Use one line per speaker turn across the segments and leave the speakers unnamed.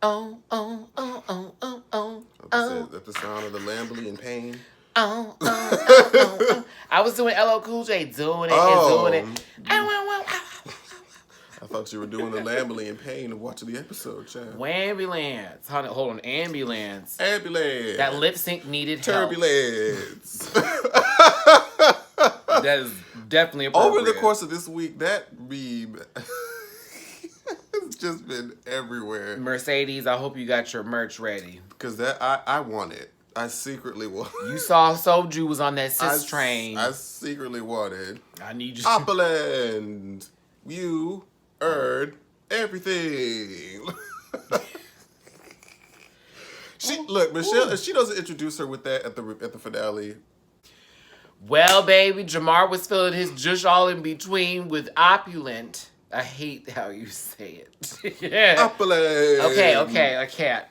Oh, oh, oh, oh, oh, oh, oh.
That's the sound of the Lamborghini in pain.
Oh, oh, oh, oh, oh. I was doing LL Cool J, doing it and doing it.
I thought you were doing the Lamborghini in pain and watching the episode, child.
Ambulance. Hold on, ambulance.
Ambulance.
That lip sync needed help.
Turbulence.
That is definitely appropriate.
Over the course of this week, that meme has just been everywhere.
Mercedes, I hope you got your merch ready.
Because I want it. I secretly want it.
You saw Soju was on that sis train.
I secretly wanted.
I need you.
Opulent. You earned everything. Look, Michelle. If she doesn't introduce her with that at the finale.
Well, baby, Jamar was feeling his jush all in between with opulent. I hate how you say it. Yeah.
Opulent.
Okay, I can't.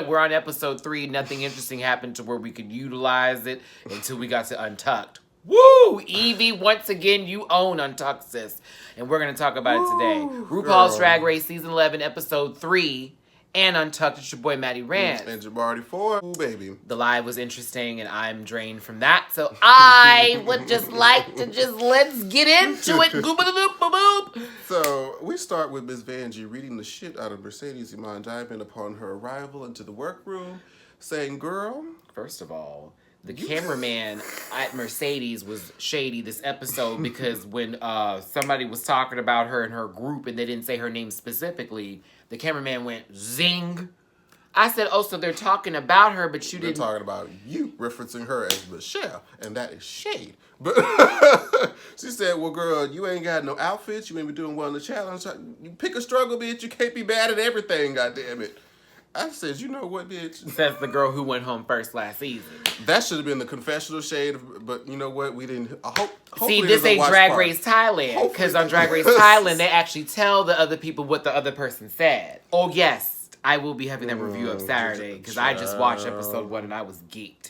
We're on episode 3. Nothing interesting happened to where we could utilize it until we got to Untucked. Woo! Evie, once again, you own Untucked, sis. And we're going to talk about it today. RuPaul's Drag Race Season 11, Episode 3, and Untucked. It's your boy, Matty Rants.
And Jabari 4. Ooh, baby.
The live was interesting, and I'm drained from that. So I would just like to let's get into it. Boop.
So we start with Miss Vanjie reading the shit out of Mercedes Iman Diamond upon her arrival into the workroom, saying, girl.
First of all, the cameraman at Mercedes was shady this episode because when somebody was talking about her and her group and they didn't say her name specifically, the cameraman went zing. I said, oh, so they're talking about her, but you didn't.
They're talking about you, referencing her as Michelle, and that is shade. But she said, well, girl, you ain't got no outfits. You ain't been doing well in the challenge. You pick a struggle, bitch. You can't be bad at everything, goddammit. I said, you know what, bitch?
Says the girl who went home first last season.
That should have been the confessional shade, but you know what? We didn't.
See, this ain't Drag Race Thailand, because on Drag Race Thailand, they actually tell the other people what the other person said. Oh, yes, I will be having that review up Saturday, because I just watched episode 1 and I was geeked.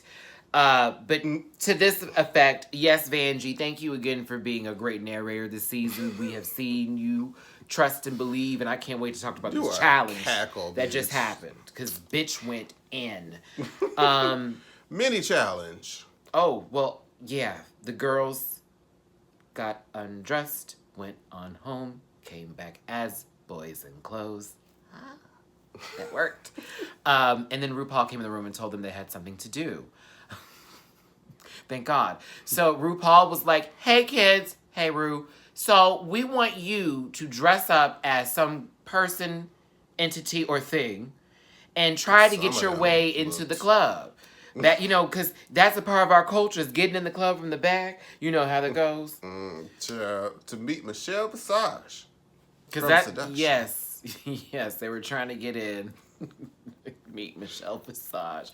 But to this effect, yes, Vanjie, thank you again for being a great narrator this season. We have seen you trust and believe, and I can't wait to talk about this challenge that just happened, because bitch went in.
Mini challenge.
Oh, well, yeah. The girls got undressed, went on home, came back as boys in clothes. That worked. And then RuPaul came in the room and told them they had something to do. Thank God. So RuPaul was like, hey, kids. Hey, Ru. So we want you to dress up as some person, entity, or thing and try to get your way into the club. That, you know, because that's a part of our culture is getting in the club from the back. You know how that goes.
To meet Michelle Visage.
Because that, seduction. Yes, they were trying to get in. Meet Michelle Visage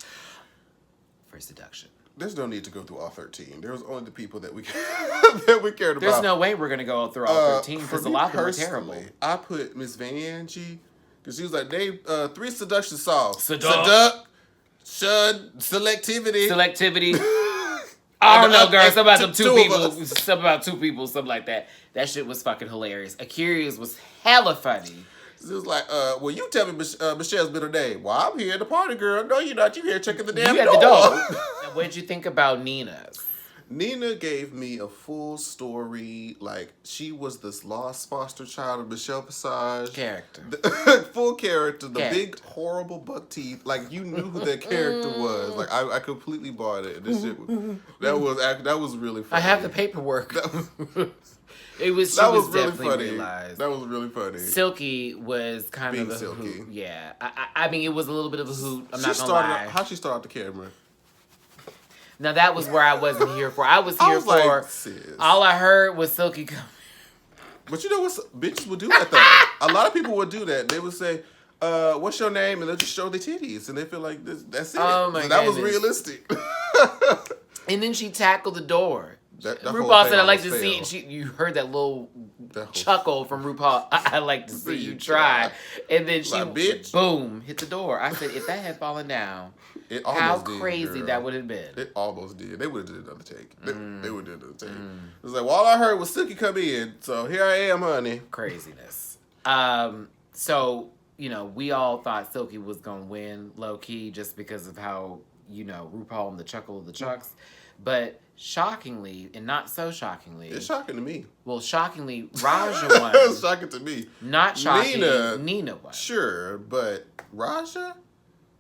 for seduction.
There's no need to go through all 13. There was only the people that we cared about.
There's no way we're going to go through all 13 because a lot of them were terrible.
I put Miss Vanjie, because she was like, 3 seduction songs.
Selectivity. I don't know, girl. Something about them two people. Something about 2 people. Something like that. That shit was fucking hilarious. Akira's was hella funny.
It was like, well, you tell me Michelle's middle name. Well, I'm here at the party, girl. No, you're not. You here checking the damn door. You at the door.
Now, what did you think about Nina's?
Nina gave me a full story. Like, she was this lost foster child of Michelle Visage.
Character.
Full character. The big, horrible buck teeth. Like, you knew who that character was. Like, I completely bought it. This shit that was really funny.
I have the paperwork. She was really funny. Realized.
That was really funny.
Silky was kind of a
Silky.
hoot. Yeah. I mean, it was a little bit of a hoot. I'm not gonna lie.
How'd she start the camera?
Now, that was where I wasn't here for. I was here for...
Like, sis.
All I heard was Silky coming.
But you know what? Bitches would do that, though. A lot of people would do that. They would say, what's your name? And they'll just show their titties. And they feel like that's it.
Oh, my God.
That was realistic.
And then she tackled the door. RuPaul said, I like to see... You heard that little chuckle from RuPaul. I like to see you try. And then she,
like, bitch.
Boom, hit the door. I said, if that had fallen down, how crazy that would have been.
It almost did. They would have did another take. They would have did another take. It was like, well, all I heard was Silky come in. So here I am, honey.
Craziness. So we all thought Silky was gonna win low key just because of how RuPaul and the Chuckle of the Chucks, but shockingly and not so shockingly,
it's shocking to me.
Well, shockingly, Raja won.
It's shocking to me.
Not shocking. Nina won.
Sure, but Raja,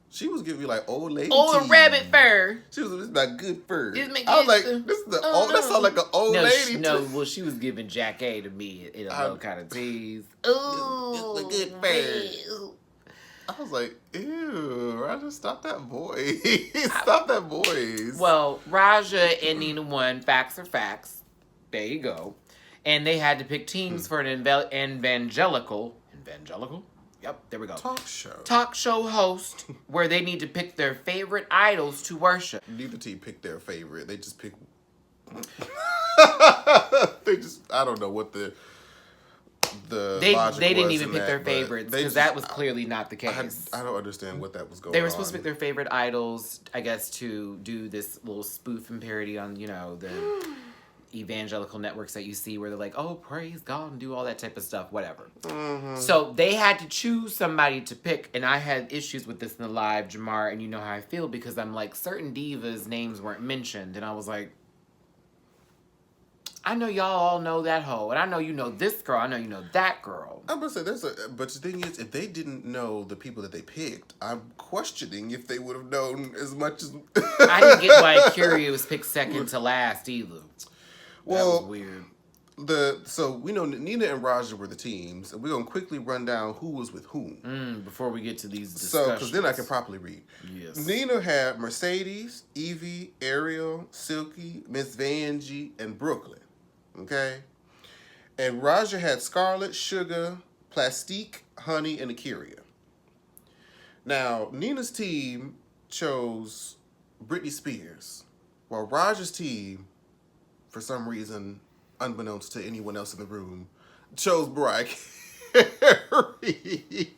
she was giving you like old lady.
Old rabbit fur.
She was about good fur.
I
was like, this is the old. That sounds like an old lady.
Well, she was giving Jack A to me in a little kind of tease.
Ooh, this the good fur. I was like, ew, Raja, stop that voice. Stop that voice.
Well, Raja and Nina won. Facts are facts. There you go. And they had to pick teams for an evangelical. Yep, there we go. Talk show host where they need to pick their favorite idols to worship.
Neither team picked their favorite. They just pick. I don't know what the
they
logic
didn't
was
even
in
pick
that,
their favorites because that was clearly not the case.
I don't understand what that was going on.
They were supposed to pick their favorite idols, I guess, to do this little spoof and parody on, the evangelical networks that you see where they're like, oh, praise God, and do all that type of stuff, whatever. Mm-hmm. So they had to choose somebody to pick, and I had issues with this in the live, Jamar, and you know how I feel, because I'm like, certain divas' names weren't mentioned, and I was like, I know y'all all know that hoe, and I know you know this girl, I know you know that girl.
I'm gonna say but the thing is, if they didn't know the people that they picked, I'm questioning if they would have known as much as.
I didn't get why Curie was picked second to last either. Well, that was weird.
So we know Nina and Raja were the teams, and we're gonna quickly run down who was with whom
before we get to these discussions.
So, because then I can properly read.
Yes.
Nina had Mercedes, Evie, Ariel, Silky, Miss Vanjie, and Brooklyn. Okay, and Raja had Scarlett, Sugar, Plastique, Honey, and Akira. Now Nina's team chose Britney Spears, while Raja's team, for some reason, unbeknownst to anyone else in the room, chose Mariah Carey.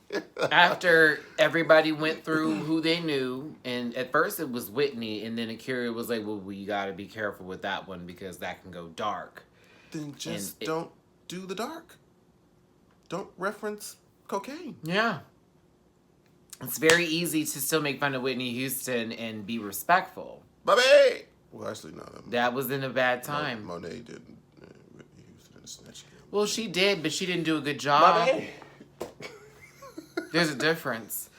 After everybody went through who they knew, and at first it was Whitney, and then Akira was like, well, you got to be careful with that one because that can go dark.
Then just don't do the dark. Don't reference cocaine.
Yeah. It's very easy to still make fun of Whitney Houston and be respectful.
Baby! Well, actually, no.
That was in a bad time.
Monet didn't. Whitney Houston didn't snatch it.
Well, she did, but she didn't do a good job.
Baby!
There's a difference.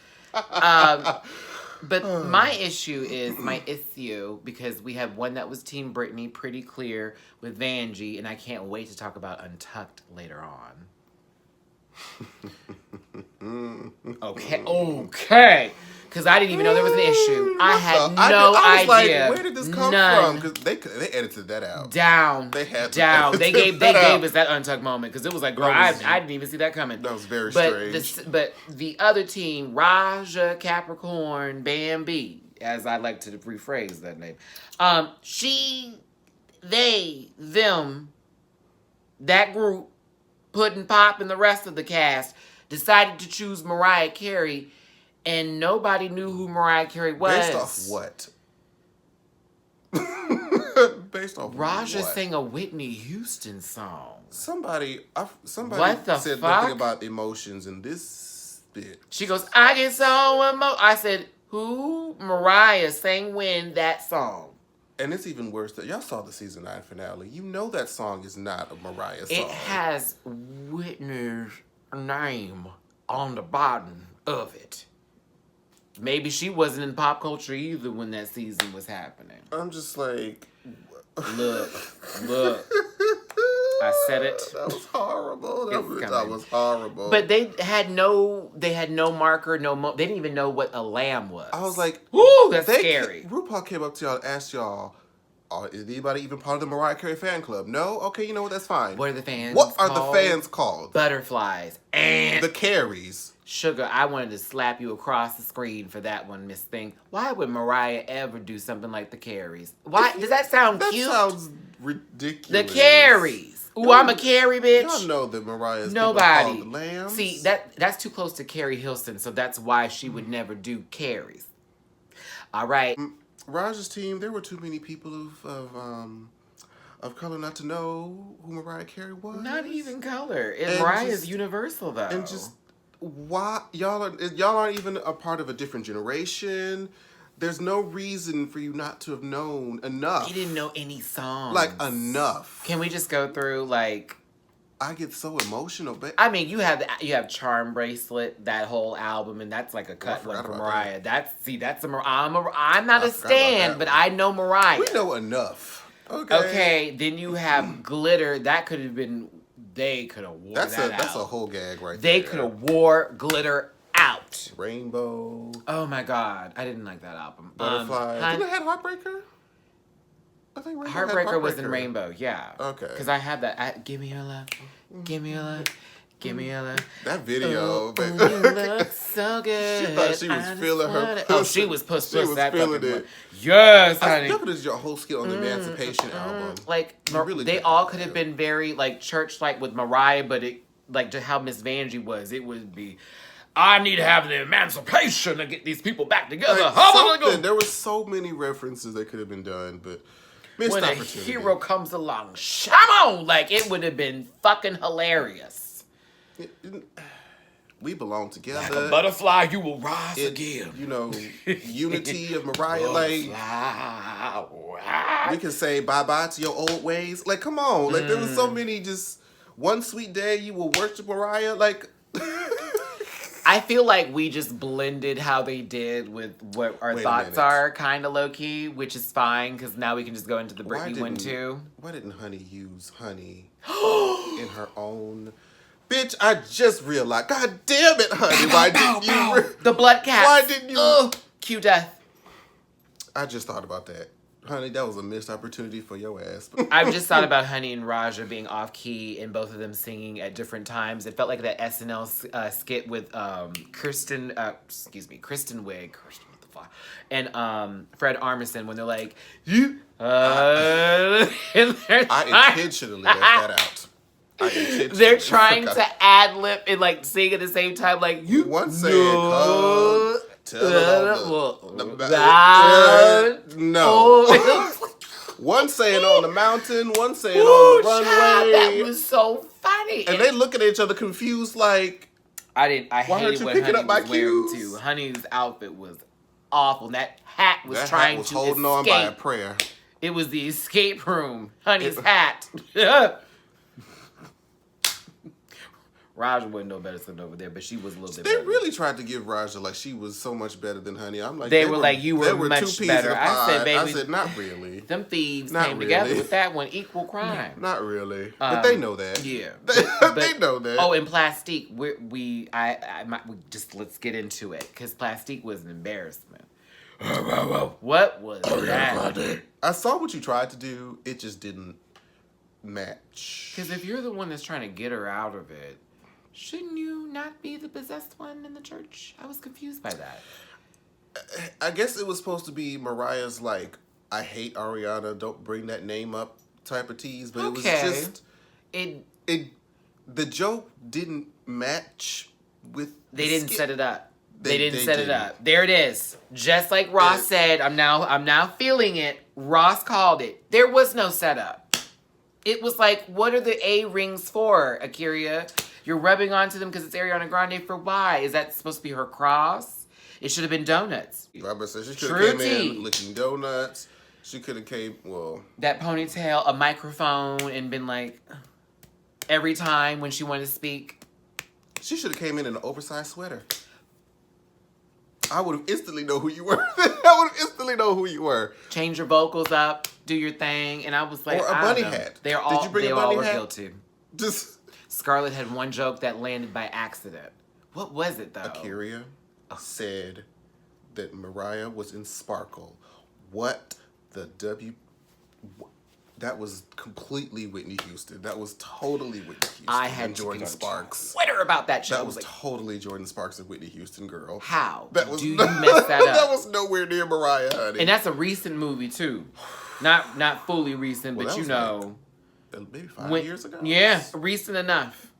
But my issue, because we have one that was Team Britney, pretty clear, with Vanjie, and I can't wait to talk about Untucked later on. Okay. Because I didn't even know there was an issue. I had no idea.
Like, where did this come from? Because they edited that out.
Down.
They had to
down. They gave us that Untucked moment because it was like, girl, I didn't even see that coming.
That was very strange.
But the other team, Raja, Capricorn, Bambi, as I like to rephrase that name, that group, Puddin' Pop and the rest of the cast, decided to choose Mariah Carey. And nobody knew who Mariah Carey was.
Based off what? Based off
Raja
what?
sang a Whitney Houston song.
Somebody said
fuck?
nothing about emotions in this bit.
She goes, I get so emotional. I said, who? Mariah sang when that song?
And it's even worse that y'all saw the season 9 finale. You know that song is not a Mariah song.
It has Whitney's name on the bottom of it. Maybe she wasn't in pop culture either when that season was happening.
I'm just like...
Look. I said it.
That was horrible. That was horrible.
But they had no marker, they didn't even know what a lamb was.
I was like...
Ooh, that's scary.
RuPaul came up to y'all and asked y'all, is anybody even part of the Mariah Carey fan club? No? Okay, you know what? That's fine.
What are the fans
What
called?
are the fans called?
Butterflies. And
the Careys.
Sugar, I wanted to slap you across the screen for that one, Miss Thing. Why would Mariah ever do something like the Careys? Why? Does that sound cute?
That sounds ridiculous.
The Careys. Ooh, I'm a Carey, bitch.
Y'all know that Mariah's
nobody.
Called lambs.
See, that's too close to Carrie Hilson, so that's why she would never do Careys. All right.
Raja's team, there were too many people of color not to know who Mariah Carey was.
Not even color. Mariahah's universal, though.
And just, why y'all aren't even a part of a different generation. There's no reason for you not to have known enough.
You didn't know any songs.
Like, enough.
Can we just go through, like...
I get so emotional, but...
I mean, you have Charm Bracelet, that whole album, and that's like a cut one for Mariah. That's I'm not a stan, but I know Mariah.
We know enough.
Okay, then you have Glitter. That could have been... They could have wore that out.
That's a whole gag right
there. They could have wore Glitter out.
Rainbow.
Oh my God. I didn't like that album.
Butterfly. Didn't it have Heartbreaker? I think
Heartbreaker was in Rainbow, yeah.
Okay.
Because I had that. Give me your love. Give me your love. Give me your love.
That video,
you look so good.
She thought she was feeling her pussy.
Oh, she was puss.
She was feeling it.
One. Yes, honey.
That was your whole skill on the Emancipation album.
Like,
really
they all could have been very, like, church-like with Mariah, but it, like, to how Miss Vanjie was, it would be... I need to have the emancipation to get these people back together.
Like there were so many references that could have been done, but missed
when
opportunity.
A hero comes along, come on! Like, it would have been fucking hilarious.
We belong together.
Like a butterfly, you will rise again.
You know, unity of Mariah. Like, we can say bye-bye to your old ways. Like, come on. Like, there was so many just... One sweet day, you will worship Mariah. Like...
I feel like we just blended how they did with what our thoughts are, kind of low-key, which is fine, because now we can just go into the Britney one, too.
Why didn't Honey use Honey in her own... Bitch, I just realized. God damn it, Honey. Why didn't you...
The blood cat.
Why didn't you...
Cue death.
I just thought about that. Honey, that was a missed opportunity for your ass.
I've just thought about Honey and Raja being off-key and both of them singing at different times. It felt like that SNL skit with Kristen Wiig, and Fred Armisen when they're like, you... I
intentionally left that out.
They're trying to ad-lib and like sing at the same time, like, you...
One saying, no. One saying on the mountain, one saying on the runway.
That was so funny.
And they looking at each other confused, like,
I hated what Honey was wearing too. Honey's outfit was awful. That hat was trying to escape.
Holding on by a prayer.
It was the escape room. Honey's hat. Raja wasn't no better sitting over there, but she was a little bit better.
They really tried to give Raja like she was so much better than Honey. I'm like,
they were like, you were much better. I said, baby.
I said, not really.
Them thieves came together with that one. Equal crime.
Not really. But they know that.
Yeah.
They know that.
Oh, and Plastique. Let's get into it. Because Plastique was an embarrassment. What was that?
I saw what you tried to do. It just didn't match.
Because if you're the one that's trying to get her out of it, shouldn't you not be the possessed one in the church? I was confused by that.
I guess it was supposed to be Mariah's, like, I hate Ariana, don't bring that name up type of tease, but it was just... The joke didn't match with...
They didn't set it up. They didn't set it up. There it is. Just like Ross said, I'm now feeling it. Ross called it. There was no setup. It was like, what are the A rings for, Akira? You're rubbing onto them because it's Ariana Grande for why? Is that supposed to be her cross? It should have been donuts.
Robert said she could have came in licking donuts. She could have came,
that ponytail, a microphone, and been like, every time when she wanted to speak.
She should have came in an oversized sweater. I would have instantly know who you were. I would have instantly know who you were.
Change your vocals up, do your thing, and I was like,
or a bunny hat.
Did you bring a bunny hat? Guilty.
Just...
Scarlett had one joke that landed by accident. What was it, though?
Akira said that Mariah was in Sparkle. What the W... That was completely Whitney Houston. That was totally Whitney Houston.
I had
and Jordan Sparks.
Twitter about that show.
That was totally Jordan Sparks and Whitney Houston, girl.
How?
Do you mess that up? That was nowhere near Mariah, honey.
And that's a recent movie, too. Not fully recent, but you know...
Maybe 5 years ago?
Yeah, recent enough.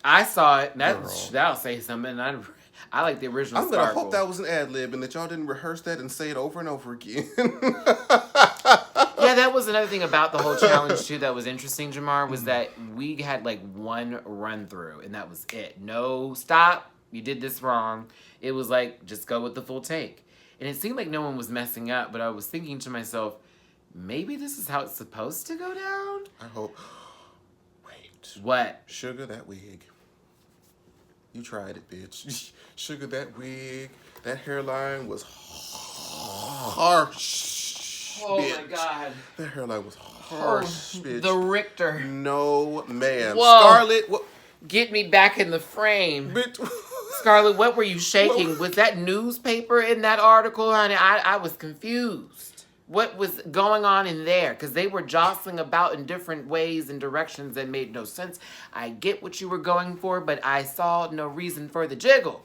I saw it. That'll say something. I like the original Sparkle.
I'm going to hope that was an ad-lib and that y'all didn't rehearse that and say it over and over again.
Yeah, that was another thing about the whole challenge, too, that was interesting, Jamar, was that we had, like, one run-through, and that was it. No stop, You did this wrong. It was like, just go with the full take. And it seemed like no one was messing up, but I was thinking to myself, maybe this is how it's supposed to go down?
I hope. Wait.
What?
Sugar, that wig. You tried it, bitch. Sugar, that wig. That hairline was harsh.
Oh,
bitch.
my God.
That hairline was harsh, bitch.
The Richter.
No, ma'am.
Whoa.
Scarlett, what?
Get me back in the frame.
Bitch.
Scarlett, what were you shaking? Was that newspaper in that article, honey? I was confused. What was going on in there? Because they were jostling about in different ways and directions that made no sense. I get what you were going for, but I saw no reason for the jiggle.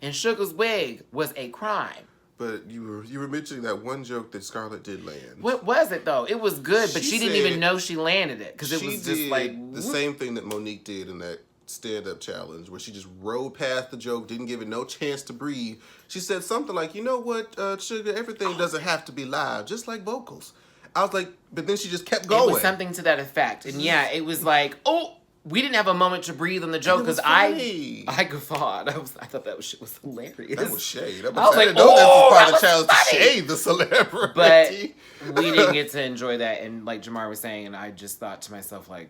And Sugar's wig was a crime.
But you were mentioning that one joke that Scarlett did land.
What was it, though? It was good, but she didn't even know she landed it. Because it was just like...
the same thing that Monique did in that stand-up challenge, where she just rode past the joke, didn't give it no chance to breathe. She said something like, you know what, Sugar, everything doesn't have to be live, just like vocals. I was like, but then she just kept going.
It was something to that effect. And yeah, it was like, oh, we didn't have a moment to breathe on the joke because I guffawed. I thought that shit was hilarious.
That was shade. I
was like,
didn't know
oh,
that was part of the
that
challenge
was
to
funny.
shade the celebrity.
But we didn't get to enjoy that. And like Jamar was saying, and I just thought to myself, like,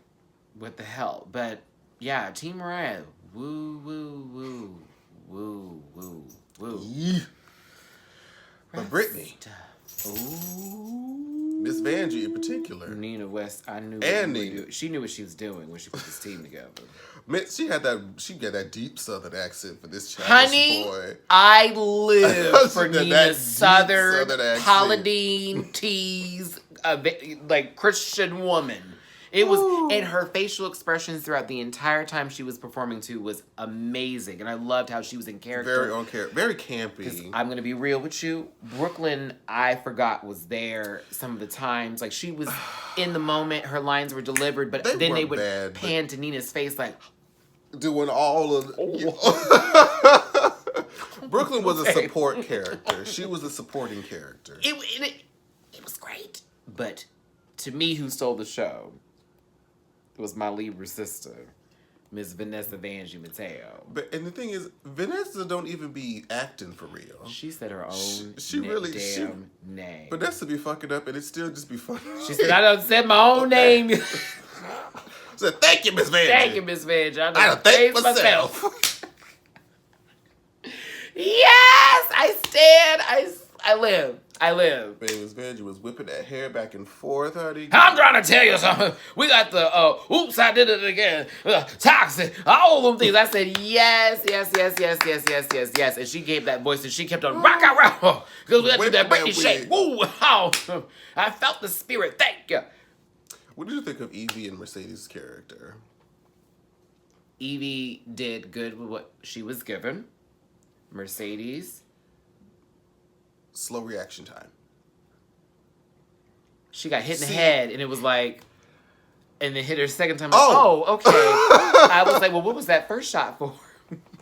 what the hell? But yeah, Team Mariah, woo, woo, woo, woo, woo, woo.
Yeah. But Britney.
Ooh.
Miss Vanjie in particular.
Nina West, I knew.
And Nina.
She knew what she was doing when she put this team together.
She got that deep Southern accent for this challenge,
Honey,
boy.
I live for Nina's Southern
accent.
Pauladine tease, like Christian woman. It was, and her facial expressions throughout the entire time she was performing too was amazing, and I loved how she was in character.
Very on character, very campy.
I'm gonna be real with you, Brooklyn. I forgot was there some of the times. Like she was in the moment, her lines were delivered, but then they would pan to Nina's face like
doing all of. Brooklyn was a support character. She was a supporting character.
It was great, but to me, who stole the show was my Libra sister, Miss Vanessa Vanjie Mateo.
And the thing is, Vanessa don't even be acting for real.
She said her own name.
Vanessa be fucking up, and it still just be funny.
She said, I done said my own name.
Said, thank you, Miss Vanjie.
Thank you, Miss Vanjie. I
done thank myself.
Yes, I stand. I live.
Baby, Miss Vanjie was whipping that hair back and forth, honey.
I'm trying to tell you something. We got the, oops, I did it again. Toxic. All them things. I said, yes. And she gave that voice and she kept on rock. Because we got to do that Britney shake. Woo. Oh, I felt the spirit. Thank you.
What did you think of Evie and Mercedes' character?
Evie did good with what she was given. Mercedes,
slow reaction time.
she got hit in the head, and it was like, and then hit her second time.
Oh,
okay. I was like, well, what was that first shot for?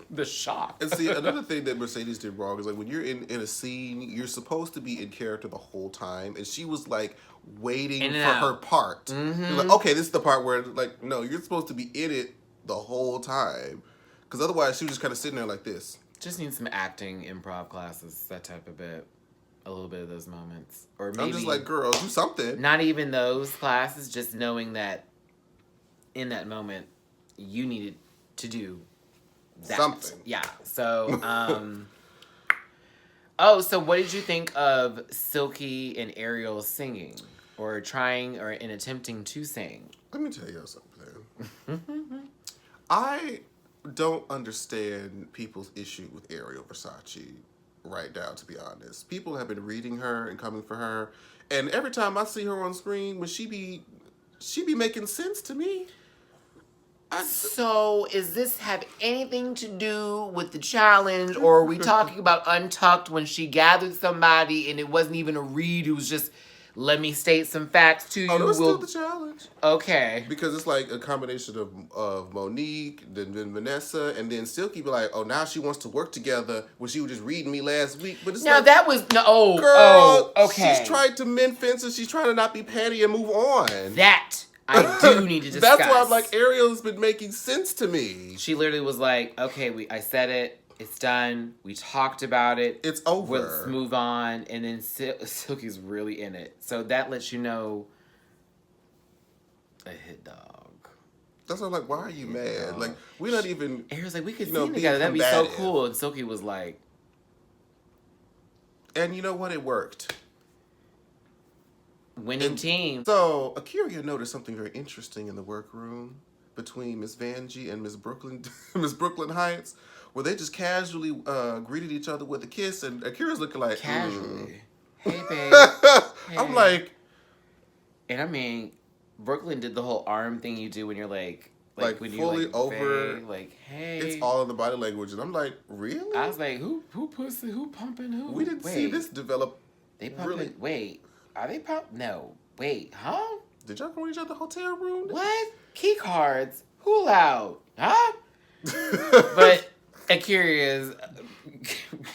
The shock.
And see, another thing that Mercedes did wrong is like when you're in a scene, you're supposed to be in character the whole time, and she was like waiting for her part.
Mm-hmm.
You're like, okay, this is the part where like, no, you're supposed to be in it the whole time, because otherwise she was just kind of sitting there like this.
Just need some acting, improv classes, that type of bit. A little bit of those moments. Or maybe
I'm just like, girl, do something.
Not even those classes, just knowing that in that moment, you needed to do that.
Something.
Yeah. So, so what did you think of Silky and Ariel singing? Or trying, or in attempting to sing?
Let me tell you something. I don't understand people's issue with Ariel Versace right now, to be honest. People have been reading her and coming for her, and every time I see her on screen, when she be making sense to me.
So, is this have anything to do with the challenge, or are we talking about Untucked when she gathered somebody and it wasn't even a read, it was just, let me state some facts to you.
Oh, no, it's still the challenge.
Okay.
Because it's like a combination of Monique, then Vanessa, and then Silky be like, oh, now she wants to work together when she was just reading me last week. But it's like,
that was, no,
girl,
okay.
She's trying to mend fences. She's trying to not be petty and move on.
That I do need to discuss.
That's why I'm like, Ariel's been making sense to me.
She literally was like, okay, I said it. It's done. We talked about it.
It's over.
Let's move on. And then Silky's really in it. So that lets you know a hit dog.
That's why I'm like, why are you mad? Like, we're not even...
Aaron's like, we could sing together. That'd be so cool. And Silky was like...
And you know what? It worked.
Winning team.
So, Akira noticed something very interesting in the workroom between Miss Vanjie and Miss Brooklyn Heights, where they just casually greeted each other with a kiss, and Akira's looking like...
Casually. Hey, babe. Hey.
I'm like...
And I mean, Brooklyn did the whole arm thing you do when you're like when
fully
you
over,
like, hey.
It's all in the body language, and I'm like, really?
I was like, who pussy, who pumping who?
We didn't see this develop.
They pumping.
Really?
Wait, are they pump? No, wait, huh?
Did y'all go to each other's hotel room?
What? Key cards? Who allowed? Huh? But Akira's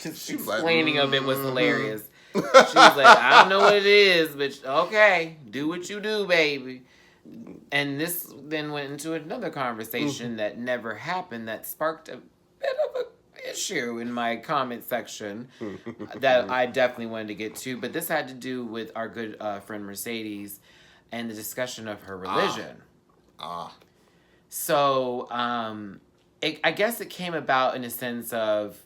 just explaining of it was hilarious. She was like, I don't know what it is, but okay, do what you do, baby. And this then went into another conversation that never happened that sparked a bit of an issue in my comment section that I definitely wanted to get to. But this had to do with our good friend Mercedes and the discussion of her religion. So I guess it came about in a sense of,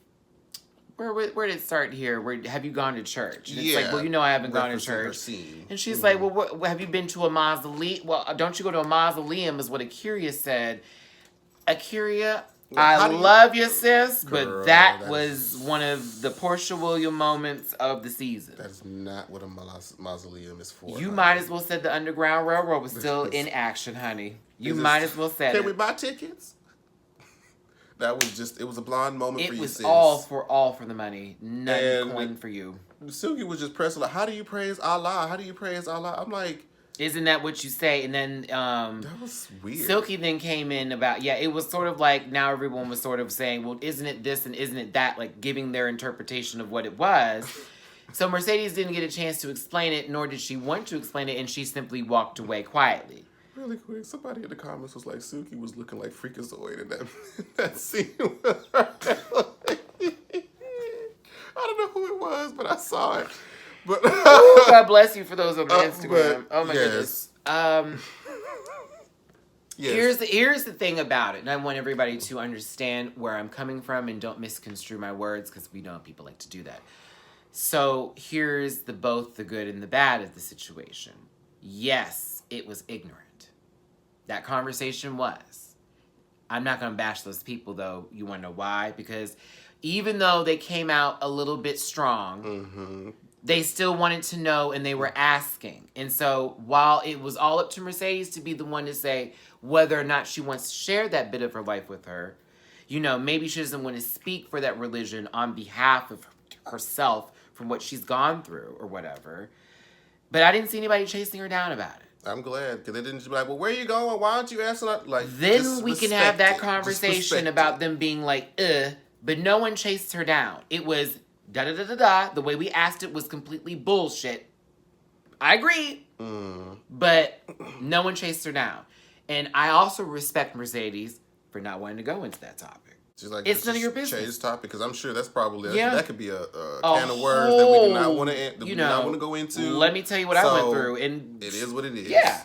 where did it start here? Have you gone to church? And it's like, well, you know I haven't gone to church. And she's like, well, have you been to a mausoleum? Well, don't you go to a mausoleum is what Akira said. Akira, I love you, sis, but that was one of the Portia Williams moments of the season.
That's not what a mausoleum is for.
You might as well said the Underground Railroad was still in action, honey. You might as well said it.
Can we buy tickets? That was just, it was a blonde moment for you, sis.
It was all for the money. None coin for you.
Silky was just pressing like, how do you praise Allah? How do you praise Allah? I'm like...
Isn't that what you say? And then...
that was weird.
Silky then came in about... Yeah, it was sort of like, now everyone was sort of saying, well, isn't it this and isn't it that? Like, giving their interpretation of what it was. So Mercedes didn't get a chance to explain it, nor did she want to explain it, and she simply walked away quietly.
Really quick, somebody in the comments was like, Suki was looking like Freakazoid in that scene with her. I don't know who it was, but I saw it. But
ooh, God bless you for those on the Instagram. Oh my goodness. Yes. Here's the thing about it, and I want everybody to understand where I'm coming from and don't misconstrue my words because we know people like to do that. So here's both the good and the bad of the situation. Yes, it was ignorant. That conversation was. I'm not going to bash those people, though. You want to know why? Because even though they came out a little bit strong, they still wanted to know, and they were asking. And so while it was all up to Mercedes to be the one to say whether or not she wants to share that bit of her life with her, you know, maybe she doesn't want to speak for that religion on behalf of herself from what she's gone through or whatever. But I didn't see anybody chasing her down about it.
I'm glad, because they didn't just be like, well, where are you going? Why aren't you asking? Like,
then we can have that conversation about them being like, but no one chased her down. It was da-da-da-da-da. The way we asked it was completely bullshit. I agree. But no one chased her down. And I also respect Mercedes for not wanting to go into that topic.
She's like,
it's none of your business.
Change topic, because I'm sure that's probably that could be a can of words that we do not want to go into.
Let me tell you what I went through, and
it is what it is.
Yeah,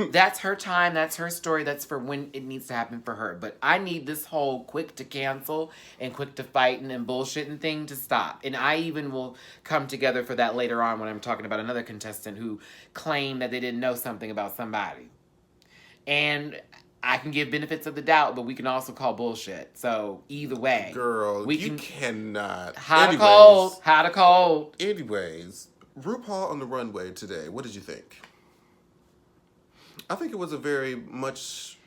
that's her time. That's her story. That's for when it needs to happen for her. But I need this whole quick to cancel and quick to fighting and bullshitting thing to stop. And I even will come together for that later on when I'm talking about another contestant who claimed that they didn't know something about somebody, and I can give benefits of the doubt, but we can also call bullshit. So either way,
girl, you cannot.
Hot or cold.
Anyways, RuPaul on the runway today. What did you think? I think it was a very much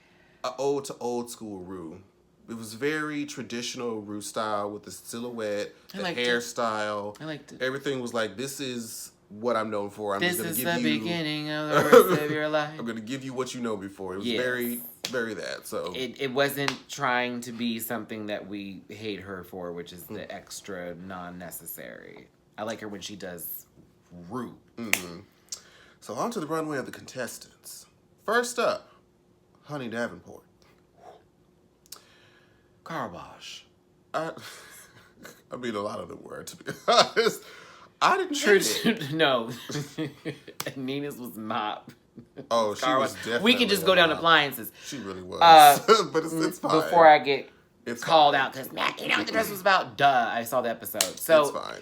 ode to old school Ru. It was very traditional Ru style with the silhouette, the hairstyle.
I liked it.
Everything was like, this is what I'm known for. I'm
this
just
is
gonna give
the
you,
beginning of the rest of your life.
I'm going to give you what you know before. It was very, very that. So
it wasn't trying to be something that we hate her for, which is the extra non-necessary. I like her when she does Ru.
So on to the runway of the contestants. First up, Honey Davenport.
Car wash.
I mean, a lot of them were, to be honest. I didn't hate it.
No. Nina's was mop.
Oh, she was definitely.
We could just go down appliances.
She really was. But it's fine.
Before I get called
fine.
out, because, Matt, you know what the dress was about? Duh. I saw the episode. So,
it's fine.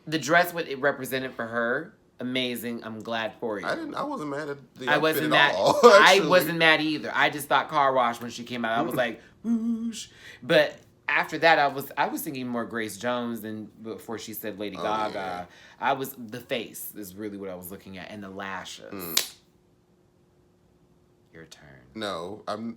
The dress, what it represented for her, amazing. I'm glad for you.
I wasn't mad at the
I
outfit
wasn't
at
mad.
all.
I wasn't mad either. I just thought car wash when she came out. I was like, whoosh. But after that, I was thinking more Grace Jones than before she said Lady Gaga.
Yeah.
I was the face is really what I was looking at, and the lashes. Your turn.
No, I'm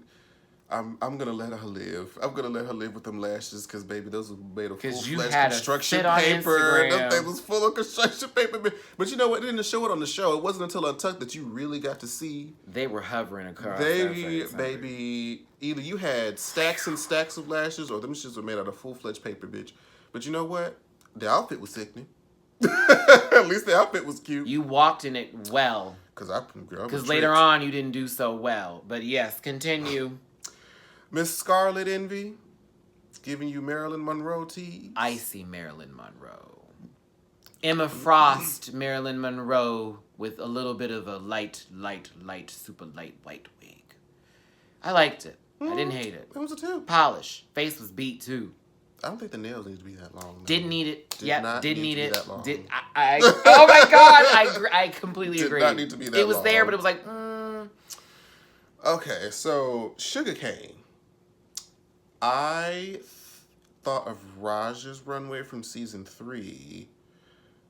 gonna let her live. I'm gonna let her live with them lashes, because baby, those were made of full-fledged construction paper. Them thing was full of construction paper. But you know what? They didn't show it on the show. It wasn't until Untucked that you really got to see.
They were hovering across.
Baby, either you had stacks and stacks of lashes, or them shits were made out of full-fledged paper, bitch. But you know what? The outfit was sickening. At least the outfit was cute.
You walked in it well.
Because
later on you didn't do so well. But yes, continue.
Miss Scarlet Envy, giving you Marilyn Monroe teas.
Icy Marilyn Monroe. Emma Frost, Marilyn Monroe, with a little bit of a light, super light white wig. I liked it. I didn't hate it.
That was a two.
Polish. Face was beat too.
I don't think the nails need to be that long.
Didn't need it. Didn't need it.
That long.
Oh my God! I completely agree.
Did not need to be that long.
It was there, but it was like.
Okay, so Sugarcane. I thought of Raja's Runway from season 3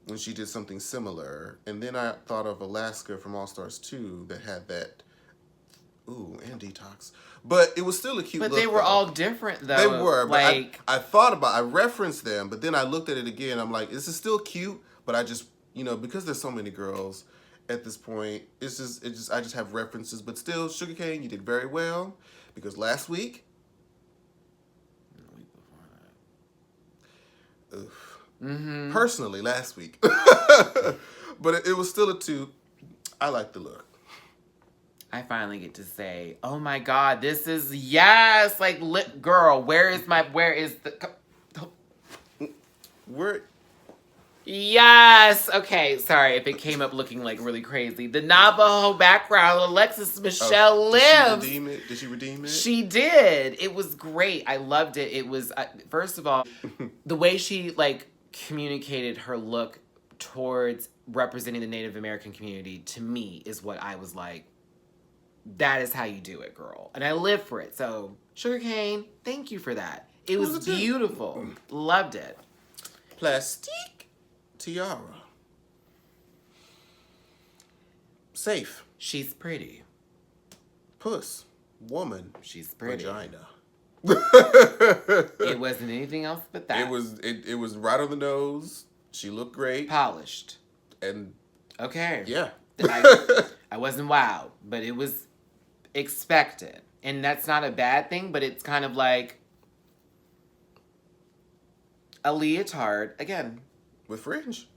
when she did something similar, and then I thought of Alaska from All Stars 2 that had that. Ooh, and Detox. But it was still a cute look.
But they were all different, though.
They were.
Like,
but I referenced them, but then I looked at it again. I'm like, this is still cute, but I just, because there's so many girls at this point, I just have references. But still, Sugarcane, you did very well, because last week.
The week before that. Mm-hmm.
Personally, last week. But it was still a 2. I like the look.
I finally get to say, oh my God, this is, yes, like, girl, where is the... Yes! Okay, sorry if it came up looking, like, really crazy. The Navajo background, Alexis Michelle lives.
Did she redeem it?
She did. It was great. I loved it. It was, first of all, the way she, like, communicated her look towards representing the Native American community, to me, is what I was like, that is how you do it, girl. And I live for it. So, Sugarcane, thank you for that. It was beautiful. Loved it.
Plastique Tiara. Safe.
She's pretty.
Puss. Woman.
She's pretty.
Vagina.
It wasn't anything else but that.
It was right on the nose. She looked great.
Polished.
And
okay.
Yeah.
I wasn't wowed, but it was expected. And that's not a bad thing, but it's kind of like a leotard again.
With Fringe.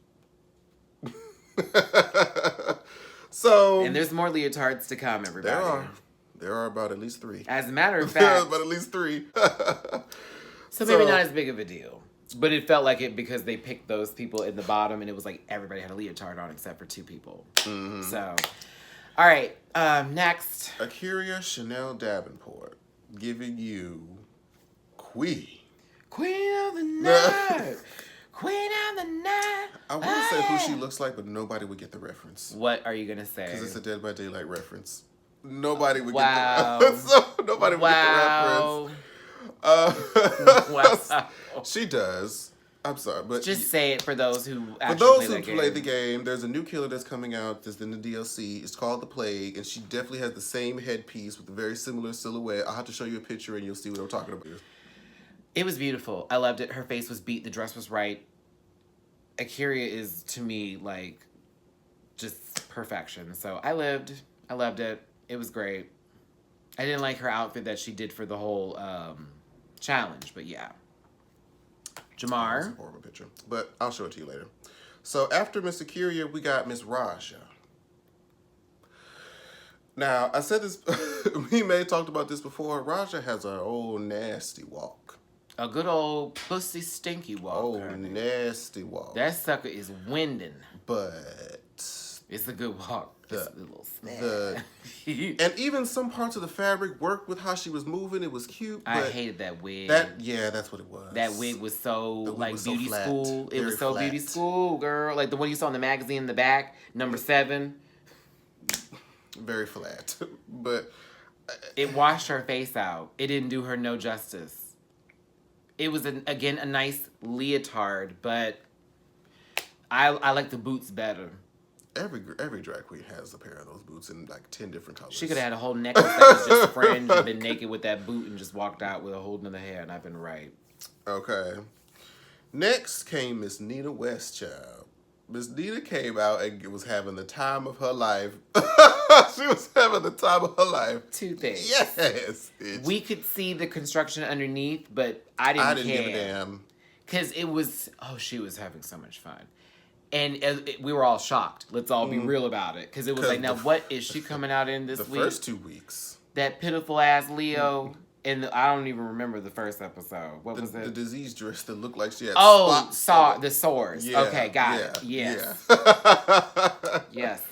So.
And there's more leotards to come, everybody.
There are about at least 3.
As a matter of fact.
About at least 3.
So maybe not as big of a deal. But it felt like it because they picked those people in the bottom and it was like everybody had a leotard on except for 2 people. Mm-hmm. So, all right, next.
Akira Chanel Davenport giving you Queen.
Queen of the night. Queen of the night.
I want to say who she looks like, but nobody would get the reference.
What are you going to say?
Because it's a Dead by Daylight reference. Nobody would
get
the reference. So nobody would get the reference. Wow. She does. I'm sorry, but
just say it for those who actually
play the game. There's a new killer that's coming out. That's in the DLC. It's called The Plague, and she definitely has the same headpiece with a very similar silhouette. I'll have to show you a picture, and you'll see what I'm talking about.
It was beautiful. I loved it. Her face was beat. The dress was right. Akira is, to me, like, just perfection. So I loved it. It was great. I didn't like her outfit that she did for the whole challenge, but yeah. Jamar.
That's a horrible picture, but I'll show it to you later. So after Miss Akira, we got Miss Raja. Now, I said this, we may have talked about this before. Raja has an old nasty walk.
A good old pussy stinky walk.
Oh,
honey.
nasty walk.
That sucker is winding.
But
it's a good walk. It's a little
and even some parts of the fabric worked with how she was moving. It was cute. But
I hated that wig.
That's what it was.
That wig was so beauty
flat,
school. It was so
flat.
beauty school, girl. Like the one you saw in the magazine in the back, number 7.
Very flat, but
it washed her face out. It didn't do her no justice. It was again a nice leotard, but I like the boots better.
Every drag queen has a pair of those boots in like 10 different colors.
She could have had a whole necklace that was just fringe and been naked with that boot and just walked out with a whole nother hair, and I've been right.
Okay. Next came Miss Nina Westchild. Miss Nina came out and was having the time of her life. She was having the time of her life.
2 things.
Yes.
We could see the construction underneath, but I didn't care.
Give a damn.
Because it was, she was having so much fun. And we were all shocked. Let's all be real about it. Because it was like, now what is she coming out in this week?
The first 2 weeks.
That pitiful ass Leo. And I don't even remember the first episode. What was it?
The disease dress that looked like she had
the sores. Yeah, okay, got it. Yes. Yeah. Yes.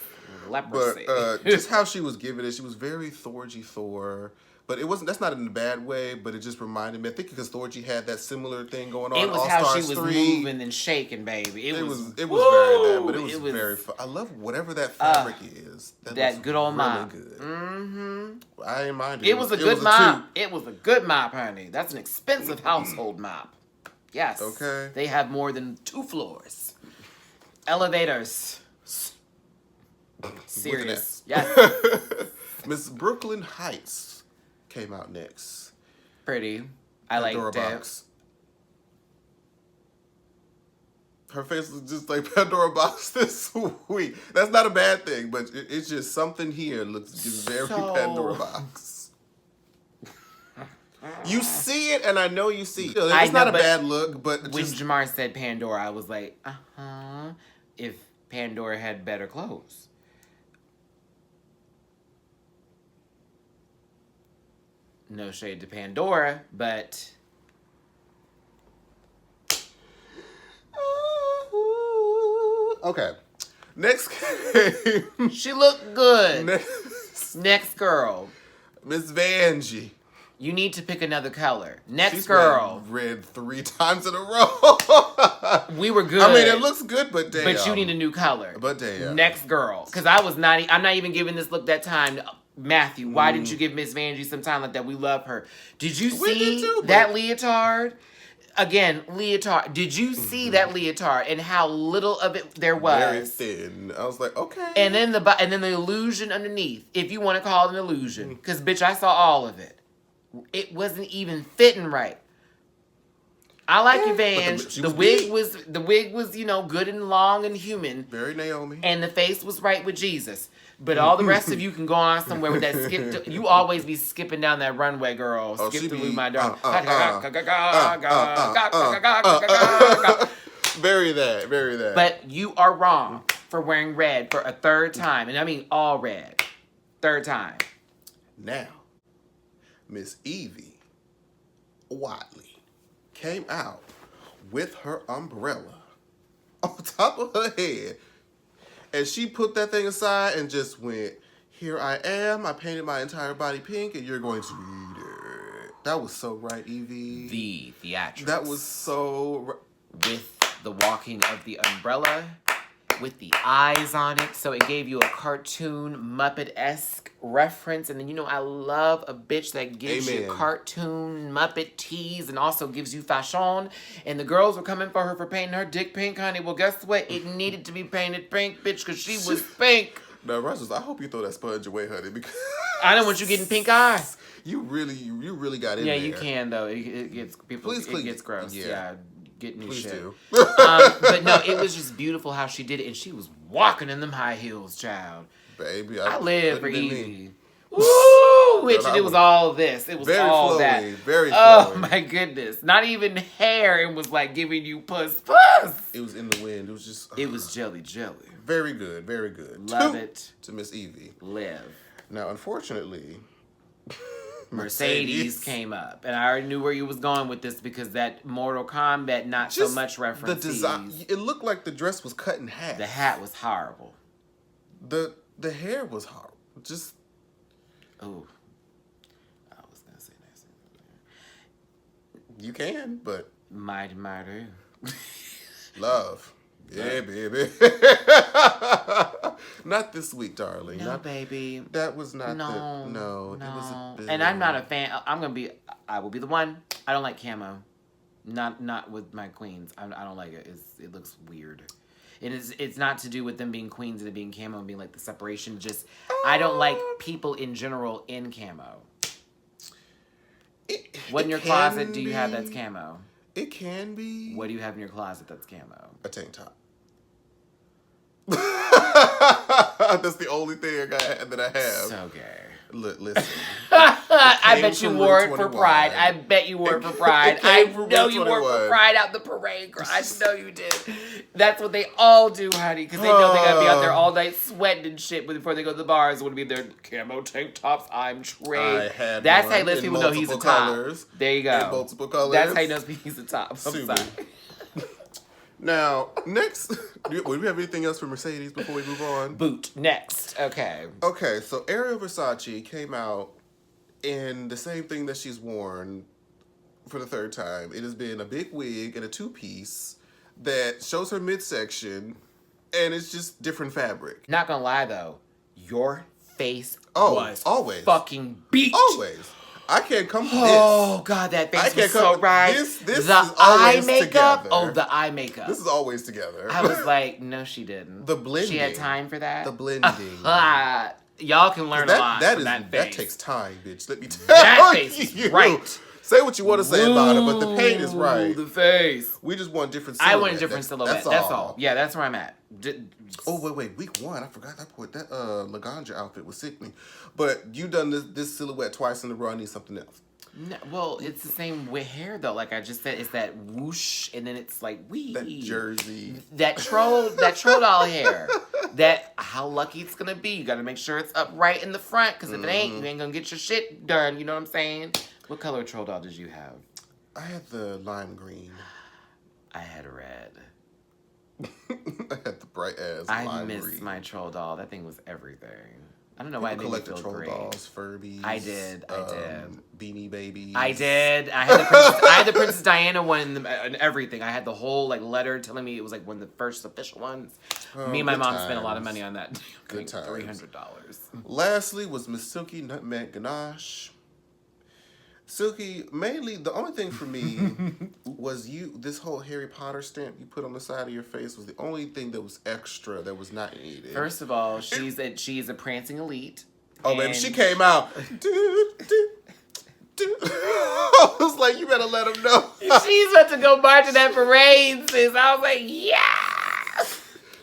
Leprosy.
But just how she was giving it, she was very Thorgy Thor. But it wasn't. That's not in a bad way. But it just reminded me. I think because Thorgy had that similar thing going on.
It was how she was moving and shaking, baby. It was
very bad, but it was very fun. I love whatever that fabric is.
That good old
really
mop.
Good.
Mm-hmm.
I ain't minded.
It was a good mop. It was a good mop, honey. That's an expensive household mop. Yes.
Okay.
They have more than 2 floors. Elevators. Serious. Yes.
Miss Brooklyn Heights came out next.
Pretty. I like that.
Box. Her face was just like Pandora Box this week. That's not a bad thing, but it's just something here looks just very Pandora Box. You see it, and I know you see it. It's not a bad look, but
when Jamar said Pandora, I was like, if Pandora had better clothes. No shade to Pandora, but...
Okay. Next came...
She looked good. Next girl.
Miss Vanjie.
You need to pick another color. Next girl.
Red 3 times in a row.
We were good.
I mean, it looks good, but damn.
But you need a new color.
But damn.
Next girl. Because I'm not even giving this look that time. Matthew, why didn't you give Miss Vanjie some time like that? We love her. Did you see that leotard? Again, leotard. Did you see that leotard and how little of it there was?
Very thin. I was like, okay.
And then the illusion underneath, if you want to call it an illusion, because bitch, I saw all of it. It wasn't even fitting right. I like you, Vange. The wig was good and long and human.
Very Naomi.
And the face was right with Jesus. But all the rest of you can go on somewhere with that skip. You always be skipping down that runway, girl. Skip to lose my dog.
Very that.
But you are wrong for wearing red for a 3rd time. And I mean all red. 3rd time.
Now, Miss Evie Watley came out with her umbrella on top of her head. And she put that thing aside and just went, here I am. I painted my entire body pink and you're going to eat it. That was so right, Evie.
The theatrics.
That was so
with the walking of the umbrella, with the eyes on it. So it gave you a cartoon Muppet-esque reference. And then, I love a bitch that gives you cartoon Muppet tease and also gives you fashion. And the girls were coming for her for painting her dick pink, honey. Well, guess what? It needed to be painted pink, bitch, because she was pink.
No, Russell, I hope you throw that sponge away, honey, because
I don't want you getting pink eye.
You really got in there.
Yeah, you can, though. It gets it gets gross. Yeah. Get new shit.
Do.
But no, it was just beautiful how she did it, and she was walking in them high heels, child.
Baby,
I live for Evie. Woo! Which it was all this. It was
very
all
flowy,
that.
Very flowy.
Oh my goodness! Not even hair. It was like giving you puss.
It was in the wind. It was just.
It was jelly.
Very good. Very good.
Love it.
To Miss Evie.
Live.
Now, unfortunately,
Mercedes came up. And I already knew where you was going with this because that Mortal Kombat, not just so much reference.
The design, it looked like the dress was cut in half.
The hat was horrible.
The hair was horrible. Just...
Oh. I was going to say that.
You can, but...
Mighty.
Love. Yeah, baby. Not this week, darling.
No, baby.
That was not
No.
It was
and I'm not a fan. I will be the one. I don't like camo. Not with my queens. I don't like it. It looks weird. It's not to do with them being queens and it being camo and being like the separation. Just, I don't like people in general in camo. What in your closet do you have that's camo?
It can be.
What do you have in your closet that's camo?
A tank top. That's the only thing that I have.
So gay.
Listen.
I bet you wore it for pride. I bet you wore it for pride. I know you wore it for pride out the parade. I know you did. That's what they all do, honey, because they know they gotta be out there all night sweating and shit before they go to the bars. Would be their camo tank tops. I'm trained. That's how he lets people know he's a top. There you go.
In multiple colors.
That's how he knows he's a top. I'm sorry.
Now, next, do we have anything else for Mercedes before we move on?
Boot. Next. Okay.
Okay, so Ariel Versace came out in the same thing that she's worn for the third time. It has been a big wig and a two-piece that shows her midsection, and it's just different fabric.
Not gonna lie, though. Your face was
always
fucking beat.
Always. I can't come to this.
Oh, God, that face was so right.
This
the
is
eye makeup.
Together.
Oh, the eye makeup.
This is always together.
I was like, no, she didn't.
The blending.
She had time for that.
The blending.
Y'all can learn a lot from that face.
That takes time, bitch. Let me tell you.
That face is right.
Say what you want to say about it, but the paint is right.
The face.
We just want different silhouette.
I want a different silhouette. That's all. Yeah, that's where I'm at.
Wait. Week 1. I forgot that point. That Laganja outfit was sickening. But you done this silhouette twice in a row. I need something else.
No, well, it's the same with hair though. Like I just said, it's that whoosh, and then it's like
that jersey,
that troll doll hair. That how lucky it's gonna be. You got to make sure it's up right in the front, because if it ain't, you ain't gonna get your shit done. You know what I'm saying? What color troll doll did you have?
I had the lime green.
I had red.
I had the bright ass lime green. I missed
my troll doll. That thing was everything. I don't know why I didn't feel
troll
great.
Dolls, Furbies.
I did.
Beanie Babies.
I did. I had the Princess Diana one and everything. I had the whole letter telling me it was one of the first official ones. Me and my mom spent a lot of money on that.
Good times.
$300.
Lastly was Miss Silky Nutmeg Ganache. Silky, mainly, the only thing for me was this whole Harry Potter stamp you put on the side of your face was the only thing that was extra that was not needed.
First of all, she's a prancing elite.
Oh, baby, she came out. I was like, you better let them know.
She's about to go march in that parade, sis. I was like, yeah.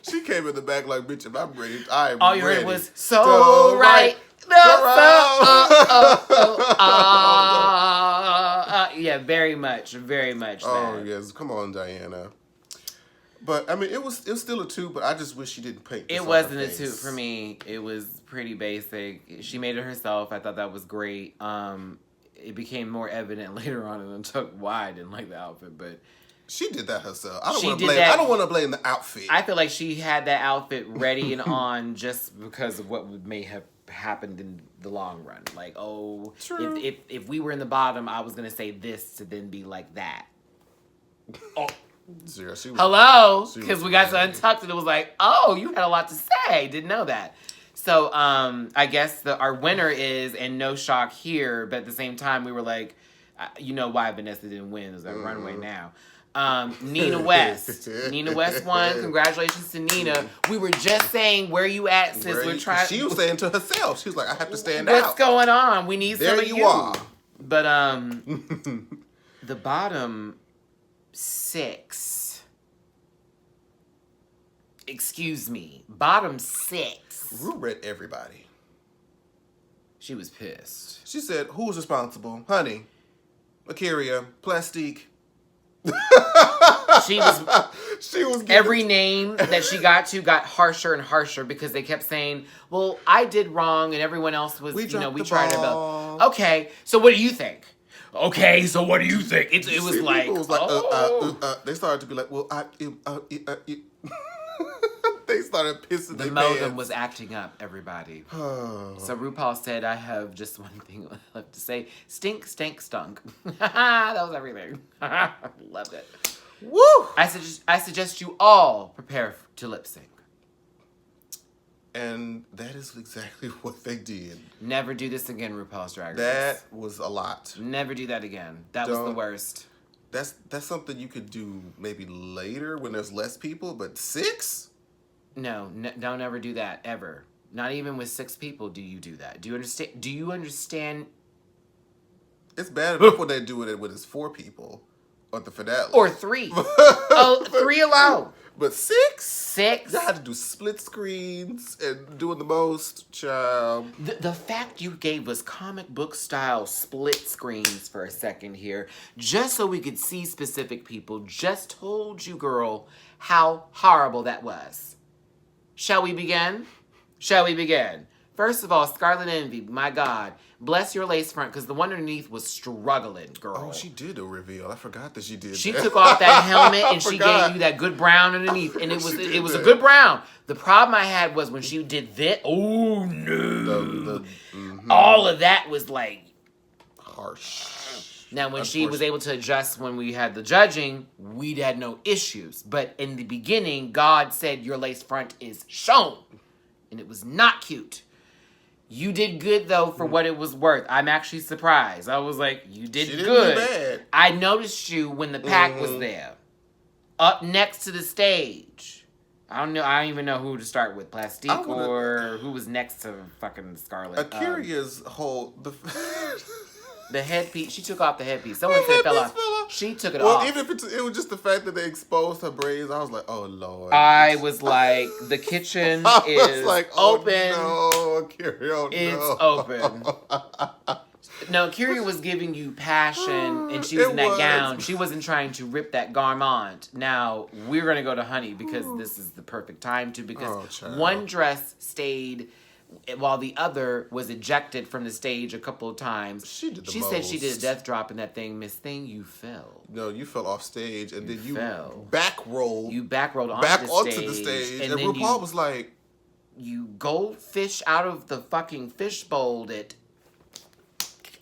She came in the back like, bitch, if I'm ready, I'm ready.
All you heard was, so right. Yeah, very much.
Oh yes, come on, Diana. But I mean, it was still a 2, but I just wish she didn't paint.
It wasn't a 2 for me. It was pretty basic. She made it herself. I thought that was great. It became more evident later on in Untucked why I didn't like the outfit, but
she did that herself. I don't want to blame the outfit.
I feel like she had that outfit ready and on just because of what may have happened in the long run. Like, oh, if we were in the bottom, I was gonna say this to then be like that. Oh, hello, because we got to Untucked and it was like, oh, you had a lot to say. Didn't know that. So I guess our winner is, and no shock here, but at the same time we were like, you know why Vanessa didn't win? It was that Runway now. Nina West. Nina West won. Congratulations to Nina. We were just saying, where you at, sis? We're trying.
She was saying to herself, she was like, I have to stand out.
What's going on? We need some of you.
There you are.
But the bottom 6. Excuse me. Bottom 6.
Rue read everybody.
She was pissed.
She said, who's responsible? Honey, Akira, Plastique.
She was.
She was
every name that she got harsher and harsher because they kept saying, "Well, I did wrong," and everyone else was, we tried our best. Okay, so what do you think? Okay, so what do you think? It was like,
they started to be like, well, they started pissing their
The modem was acting up, everybody. So RuPaul said, I have just one thing left to say. Stink, stank, stunk. That was everything. Loved it.
Woo!
I suggest you all prepare to lip sync.
And that is exactly what they did.
Never do this again, RuPaul's Drag Race.
That was a lot.
Never do that again. That was the worst.
That's something you could do maybe later when there's less people, but 6?
No, don't ever do that, ever. Not even with 6 people do you do that. Do you understand?
It's bad enough when they do it when it's 4 people at the finale.
Or 3. 3 alone.
But 6?
6?
You had to do split screens and doing the most, child.
The fact you gave us comic book style split screens for a second here, just so we could see specific people, just told you, girl, how horrible that was. Shall we begin? Shall we begin? First of all, Scarlet Envy, my God, bless your lace front, because the one underneath was struggling, girl.
Oh, she did a reveal. I forgot that she did.
She took off that helmet and she gave you that good brown underneath, and it was a good brown. The problem I had was when she did this. Oh no! All of that was like
harsh.
Now, when she was able to adjust when we had the judging, we had no issues. But in the beginning, God said your lace front is shown, and it was not cute. You did good, though, for what it was worth. I'm actually surprised. I was like, you did good.
Do bad.
I noticed you when the pack was there. Up next to the stage. I don't even know who to start with. Plastique or who was next to fucking Scarlet.
Akira's whole...
The headpiece. She took off the headpiece. Someone said it fell off. She took it off.
Well, even if it was just the fact that they exposed her braids, I was like, oh, Lord.
I was like, the kitchen is open.
No, Akira,
it's open. No, Akira was giving you passion, and she was in that gown. She wasn't trying to rip that garment. Now, we're going to go to Honey, because this is the perfect time to, because one dress stayed... while the other was ejected from the stage a couple of times.
She
said she did a death drop in that thing. Miss Thing, you fell.
No, you fell off stage, and then you
fell.
back rolled.
You back rolled
onto the stage. And RuPaul was like...
You goldfish out of the fucking fishbowl that...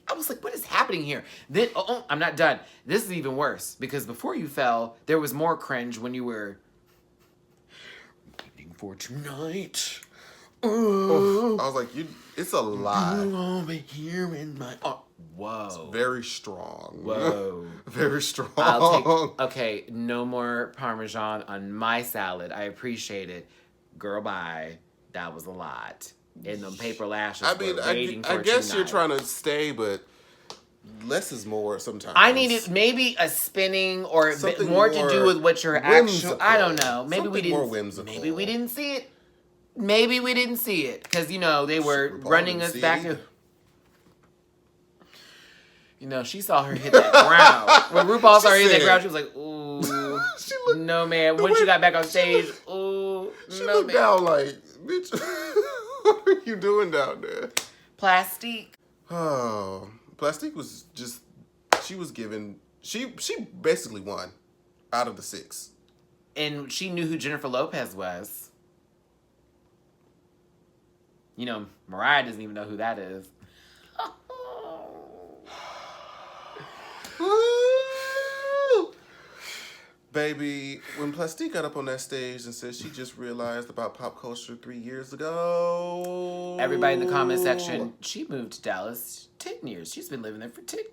I was like, what is happening here? Then, I'm not done. This is even worse, because before you fell, there was more cringe when you were... waiting for tonight...
I was like, it's a lie.
Over here in my whoa.
It's very strong.
Whoa.
Very strong.
Okay, no more Parmesan on my salad. I appreciate it. Girl, bye. That was a lot. And the paper lashes
I guess you're trying to stay, but less is more sometimes.
I needed maybe a spinning or a bit more to do with what your actual... I don't know. Maybe we didn't...
more whimsical.
Maybe we didn't see it. Maybe we didn't see it because, they were running us back. She saw her hit that ground. When RuPaul saw her hit that ground, she was like, ooh, no, man. When she got back on stage, ooh,
she looked down like, bitch, what are you doing down there?
Plastique.
Oh, Plastique was just, she basically won out of the 6.
And she knew who Jennifer Lopez was. Mariah doesn't even know who that is.
Baby, when Plastique got up on that stage and said she just realized about pop culture 3 years ago.
Everybody in the comment section, she moved to Dallas 10 years. She's been living there for 10.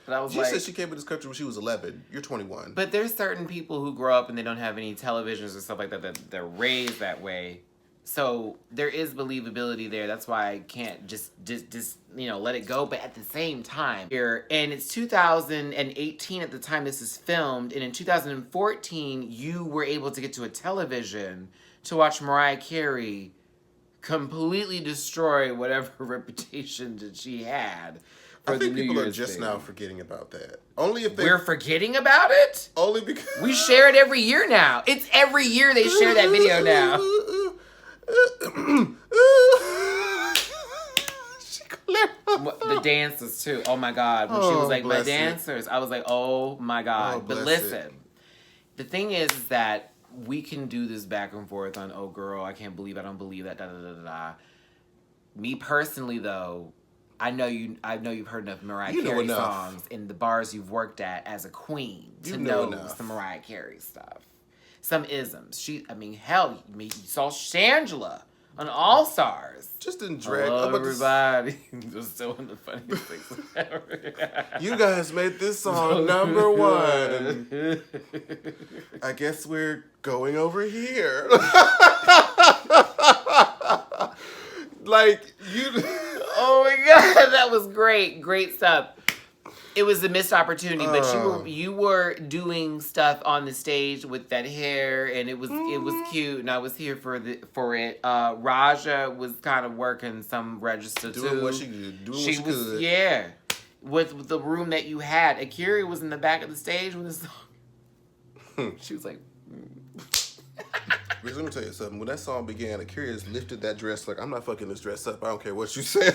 But I was
She said she came to this country when she was 11. You're 21.
But there's certain people who grow up and they don't have any televisions or stuff like that they're raised that way. So there is believability there. That's why I can't just let it go. But at the same time, and it's 2018 at the time this is filmed, and in 2014 you were able to get to a television to watch Mariah Carey completely destroy whatever reputation that she had for
I
the
think
New
people
Year's
are just
thing.
now forgetting about that. Only if they...
We're forgetting about it?
Only because...
We share it every year now. It's every year they share that video now. The dancers too. Oh my God. When she was like, my dancers, I was like, oh my God. But listen, the thing is that we can do this back and forth on, oh girl, I can't believe I don't believe that, da da da da da. Me personally though, I know you've heard enough Mariah Carey songs in the bars you've worked at as a queen to know some Mariah Carey stuff. Some isms. Hell, you saw Shangela on All Stars.
Just in drag.
Hello, everybody. Just doing the funniest things ever.
You guys made this song number one. I guess we're going over here. Like, you...
Oh my God, that was great. Great stuff. It was a missed opportunity, but you were doing stuff on the stage with that hair, and it was cute, and I was here for it. Raja was kind of working some register too.
Doing what she could. Doing what she could.
Yeah. With the room that you had. Akira was in the back of the stage with the song. She was like...
Bitch, let me tell you something. When that song began, Akira lifted that dress like, I'm not fucking this dress up. I don't care what you say.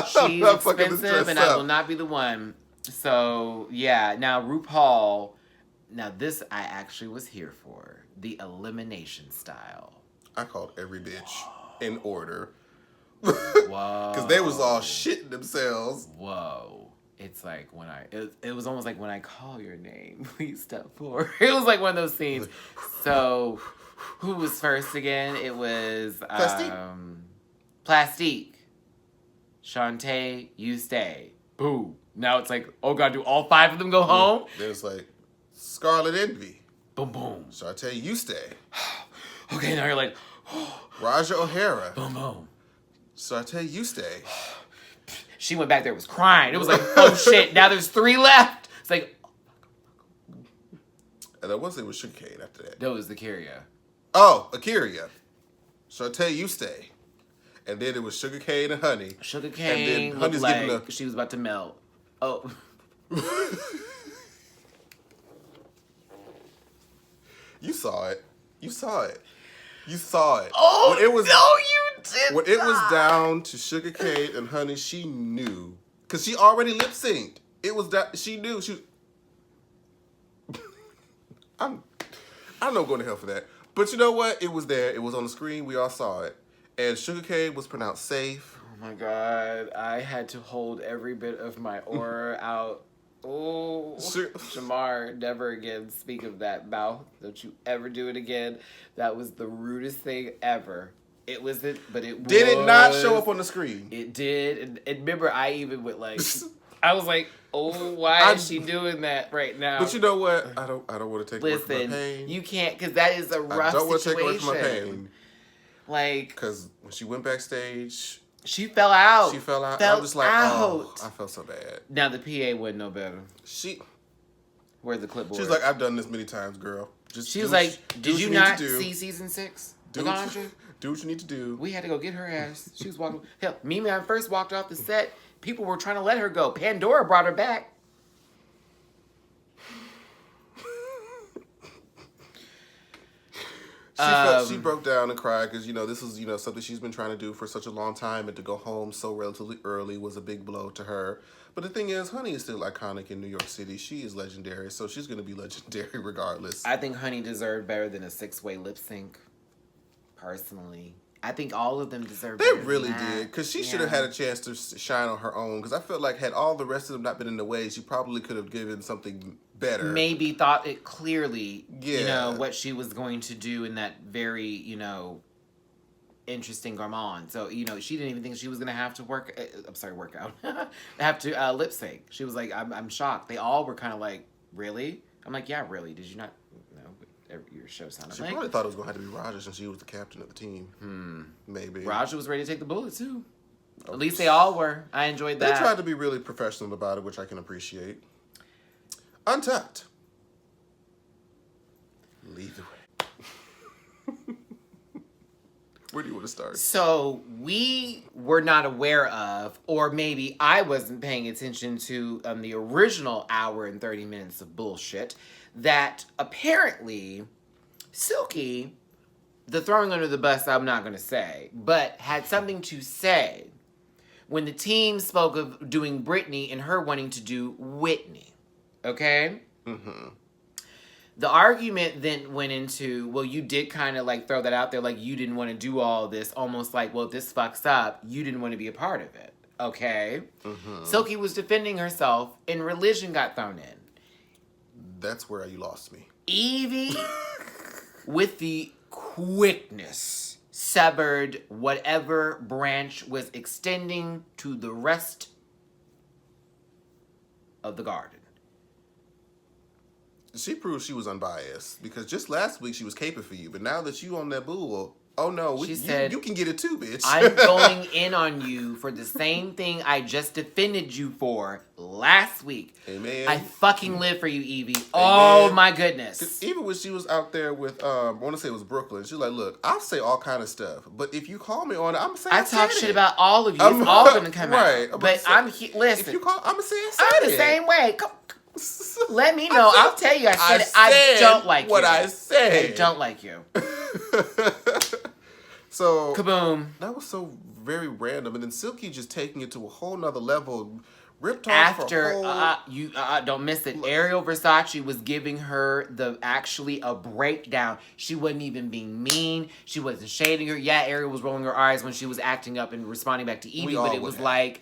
She's expensive, and I will not be the one. So, yeah. Now, Rupaul. Now, this I actually was here for. The elimination style. I
called every bitch in order.
Whoa.
Because they was all shitting themselves.
Whoa. It's like when it was almost like when I call your name, please step forward. It was like one of those scenes. So, who was first again? It was Plastique. Shantae, you stay. Boo. Now it's like, oh God, do all 5 of them go home?
There's like Scarlet Envy.
Boom, boom.
Shantae, you stay.
Okay, now you're like,
Raja O'Hara.
Boom, boom.
Shantae, you stay.
She went back there, was crying. It was like, oh shit, now there's 3 left. It's like,
and I was it was Sugar Cane after that.
That was Akira.
Oh, Akira. Shantae, you stay. And then it was Sugar Cane and Honey.
Sugar Cane and then Honey's like giving she was about to melt. Oh.
You saw it. You saw it. You saw it.
Oh, no, you did
When it was down to Sugar Cane and Honey, she knew. Because she already lip-synced. It was that she knew. She was... I'm not going to hell for that. But you know what? It was there. It was on the screen. We all saw it. And Sugar Cane was pronounced safe.
Oh my God. I had to hold every bit of my aura out. Oh, Shamar, never again speak of that mouth. Don't you ever do it again. That was the rudest thing ever. It wasn't, but it
Did it not show up on the screen?
It did. And remember, I even went like, I was like, oh, why is she doing that right now?
But you know what? I don't want to take away from my pain.
You can't, because that is a rough situation. I don't want to take away from my pain. Like,
because when she went backstage...
She fell out.
She fell out. I was just like, oh, I felt so bad.
Now the PA wasn't no better. Where's the clipboard?
She was like, I've done this many times, girl.
She was like, did you not see season 6?
Do what you need to do.
We had to go get her ass. She was walking. Hell, Mimi, when I first walked off the set, people were trying to let her go. Pandora brought her back.
She broke down and cried because, this was, something she's been trying to do for such a long time, and to go home so relatively early was a big blow to her. But the thing is, Honey is still iconic in New York City. She is legendary, so she's going to be legendary regardless.
I think Honey deserved better than a 6-way lip sync, personally. I think all of them deserve better.
They really did, because she should have had a chance to shine on her own, because I felt like had all the rest of them not been in the way, she probably could have given something better.
Maybe thought it clearly, what she was going to do in that very, interesting gourmand. So, she didn't even think she was going to have to work out. Have to lip sync. She was like, I'm shocked. They all were kind of like, really? I'm like, yeah, really. Did you not know what your show sounded like?
She probably thought it was going to have to be Raja since she was the captain of the team. Maybe.
Raja was ready to take the bullet, too. At least they all were. I enjoyed that.
They tried to be really professional about it, which I can appreciate. Untucked. Lead the way. Where do you want to start?
So we were not aware of, or maybe I wasn't paying attention to the original hour and 30 minutes of bullshit, that apparently Silky, the throwing under the bus I'm not going to say, but had something to say when the team spoke of doing Britney and her wanting to do Whitney. Okay?
Mm-hmm.
The argument then went into, well, you did kind of like throw that out there, like you didn't want to do all this, almost like, well, if this fucks up, you didn't want to be a part of it. Okay?
Mm-hmm.
Silky was defending herself and religion got thrown in.
That's where you lost me.
Evie, with the quickness, severed whatever branch was extending to the rest of the garden.
She proved she was unbiased because just last week she was caping for you, but now that you on that bull, oh no,
She said,
you can get it too, bitch.
I'm going in on you for the same thing I just defended you for last week.
Amen.
I fucking live for you, Evie.
Amen.
Oh my goodness.
Even when she was out there with, I want to say it was Brooklyn, she was like, look, I'll say all kind of stuff, but if you call me on it, I'm going to say
I talk shit about all of you. It's all going to come
right,
out. But listen.
If you call, I'm going to say
I'm the same way. Let me know. I'll tell you. I said I don't like
what
you.
I said.
I don't like you.
So
Kaboom.
That was so very random, and then Silky just taking it to a whole nother level. Ripped off
After
her whole...
you don't miss it. Ariel Versace was giving her a breakdown. She wasn't even being mean. She wasn't shading her. Yeah, Ariel was rolling her eyes when she was acting up and responding back to Evie, but it was like,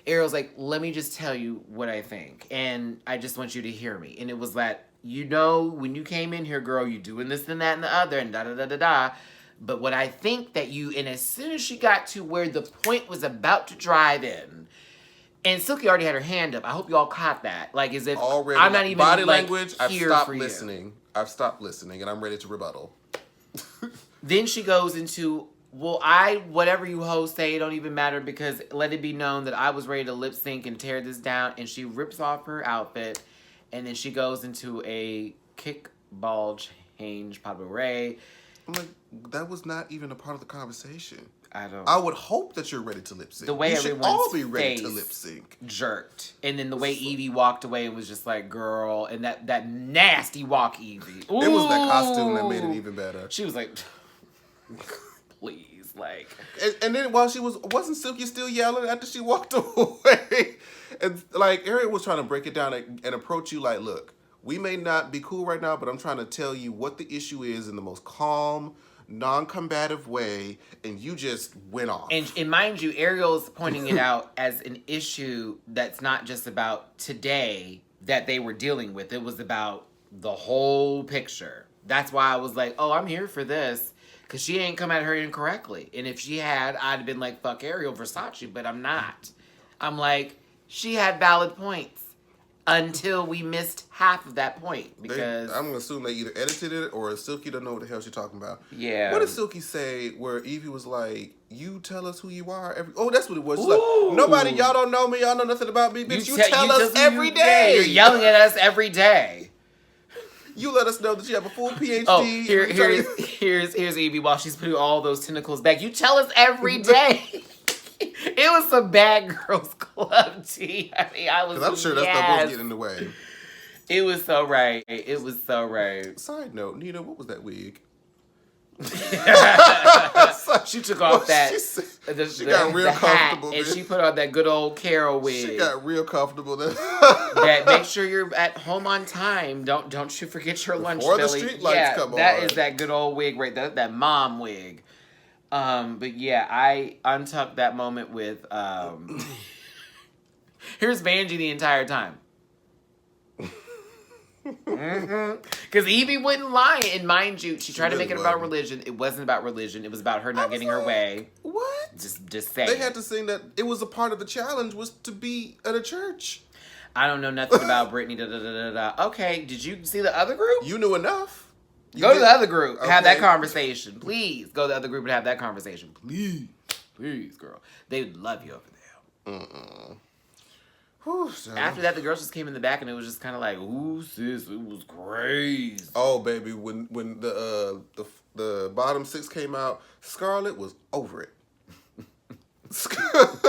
Ariel's like, let me just tell you what I think, and I just want you to hear me. And it was that, when you came in here, girl, you doing this and that and the other, and da-da-da-da-da. But what I think that and as soon as she got to where the point was about to drive in, and Silky already had her hand up. I hope you all caught that. Like, as if
already,
I'm not even
body
like,
language,
I've stopped
listening. I've stopped listening, and I'm ready to rebuttal.
Then she goes into, well, whatever you hoes say, it don't even matter because let it be known that I was ready to lip sync and tear this down. And she rips off her outfit, and then she goes into a kickball change, pas de bourrée.
I'm like, that was not even a part of the conversation.
I
would hope that you're ready to lip sync.
The way
you should
everyone's
all be ready
face
to lip sync.
Jerked. And then the way Evie walked away was just like, girl, and that nasty walk, Evie. Ooh.
It was that costume that made it even better.
She was like, please, like.
And then while wasn't Silky still yelling after she walked away? And like, Ariel was trying to break it down and approach you like, look, we may not be cool right now, but I'm trying to tell you what the issue is in the most calm, non-combative way, and you just went off.
And mind you, Ariel's pointing it out as an issue that's not just about today that they were dealing with. It was about the whole picture. That's why I was like, oh, I'm here for this. Because she ain't come at her incorrectly. And if she had, I'd have been like, fuck Ariel Versace, but I'm not. I'm like, she had valid points. Until we missed half of that point. Because
I'm going to assume they either edited it or Silky don't know what the hell she's talking about.
Yeah.
What did Silky say where Evie was like, you tell us who you are? That's what it was. She's like, nobody, y'all don't know me. Y'all know nothing about me. Bitch, you tell us every day.
You're yelling at us every day.
You let us know that you have a full PhD.
Oh, here's Evie while she's putting all those tentacles back. You tell us every day. It was some bad girls club tea. I mean,
I'm sure that stuff was getting in the way.
It was so right. It was so right.
Side note, Nina, what was that wig?
She took off
she got real comfortable,
and she put on that good old Carol wig.
She got real comfortable.
That make sure you're at home on time. Don't you forget your lunch
Before
belly.
the street lights come on.
That is that good old wig right there. That mom wig. But yeah, I untucked that moment with here's Vanjie the entire time. Because Evie wouldn't lie, and mind you, she tried to make it about religion. It wasn't about religion. It was about her not getting her way.
What?
Just say.
They had to sing that it was a part of the challenge was to be at a church.
I don't know nothing about Britney. Okay, did you see the other group?
You knew enough.
Go to the other group. Okay. Have that conversation. Please. Go to the other group and have that conversation. Please. Please, girl. They would love you over there.
Whew,
after that, the girls just came in the back and it was just kind of like, ooh, sis, it was crazy.
Oh, baby, when the bottom 6 came out, Scarlett was over it. Scarlett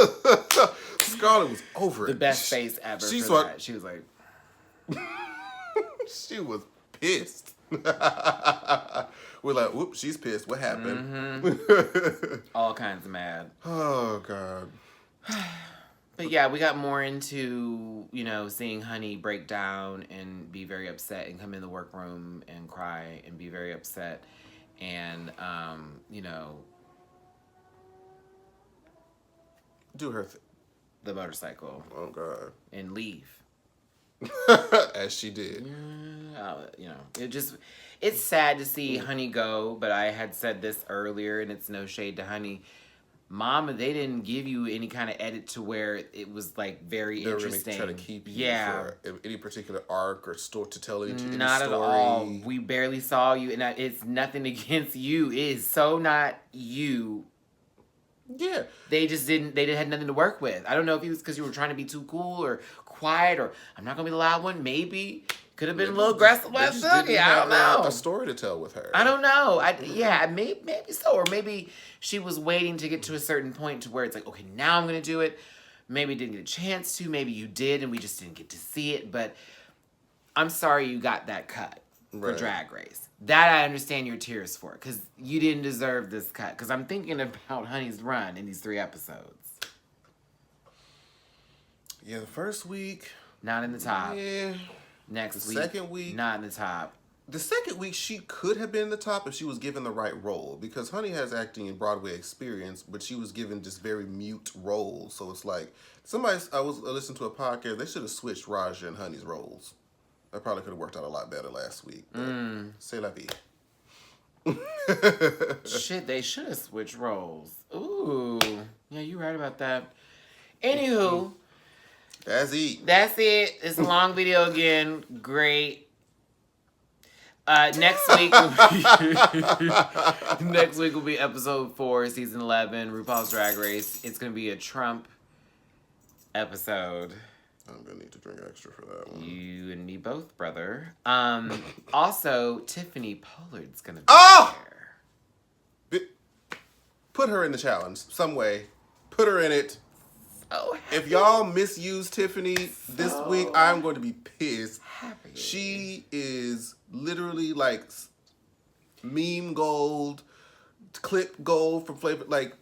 was over it.
The best face ever.
She's
for
what?
That. She was like,
she was pissed. We're like, whoops, she's pissed. What happened?
Mm-hmm. All kinds of mad.
Oh, God.
But yeah, we got more into, seeing Honey break down and be very upset and come in the workroom and cry and be very upset and,
do her thing.
The motorcycle.
Oh, God.
And leave.
As she did.
It's sad to see Honey go, but I had said this earlier, and it's no shade to Honey. Mama, they didn't give you any kind of edit to where it was like very interesting.
They were going to try to keep you for any particular arc or story to tell any story.
Not at all. We barely saw you, and it's nothing against you. It is so not you.
Yeah.
They had nothing to work with. I don't know if it was because you were trying to be too cool or quiet or I'm not going to be the loud one. Maybe. Could have been a little aggressive. I don't know.
A story to tell with her.
I don't know. Maybe so. Or maybe she was waiting to get to a certain point to where it's like, okay, now I'm going to do it. Maybe didn't get a chance to. Maybe you did and we just didn't get to see it. But I'm sorry you got that cut for Drag Race. That I understand your tears for. Because you didn't deserve this cut. Because I'm thinking about Honey's run in these 3 episodes.
Yeah, the first week.
Not in the top.
Yeah.
Next week.
Second week.
Not in the top.
The second week, she could have been in the top if she was given the right role. Because Honey has acting and Broadway experience, but she was given just very mute roles. So it's like, I was listening to a podcast, they should have switched Raja and Honey's roles. That probably could have worked out a lot better last week. C'est la vie.
Shit, they should have switched roles. Ooh. Yeah, you're right about that. Anywho.
That's it.
That's it. It's a long video again. Great. Next week will be episode 4, season 11, RuPaul's Drag Race. It's going to be a Trump episode.
I'm going to need to drink extra for that one.
You and me both, brother. Also, Tiffany Pollard's going to be there.
Put her in the challenge some way. Put her in it.
Oh,
if y'all misuse Tiffany this week, I'm going to be pissed.
Happy.
She is literally like meme gold, clip gold from Flavor, like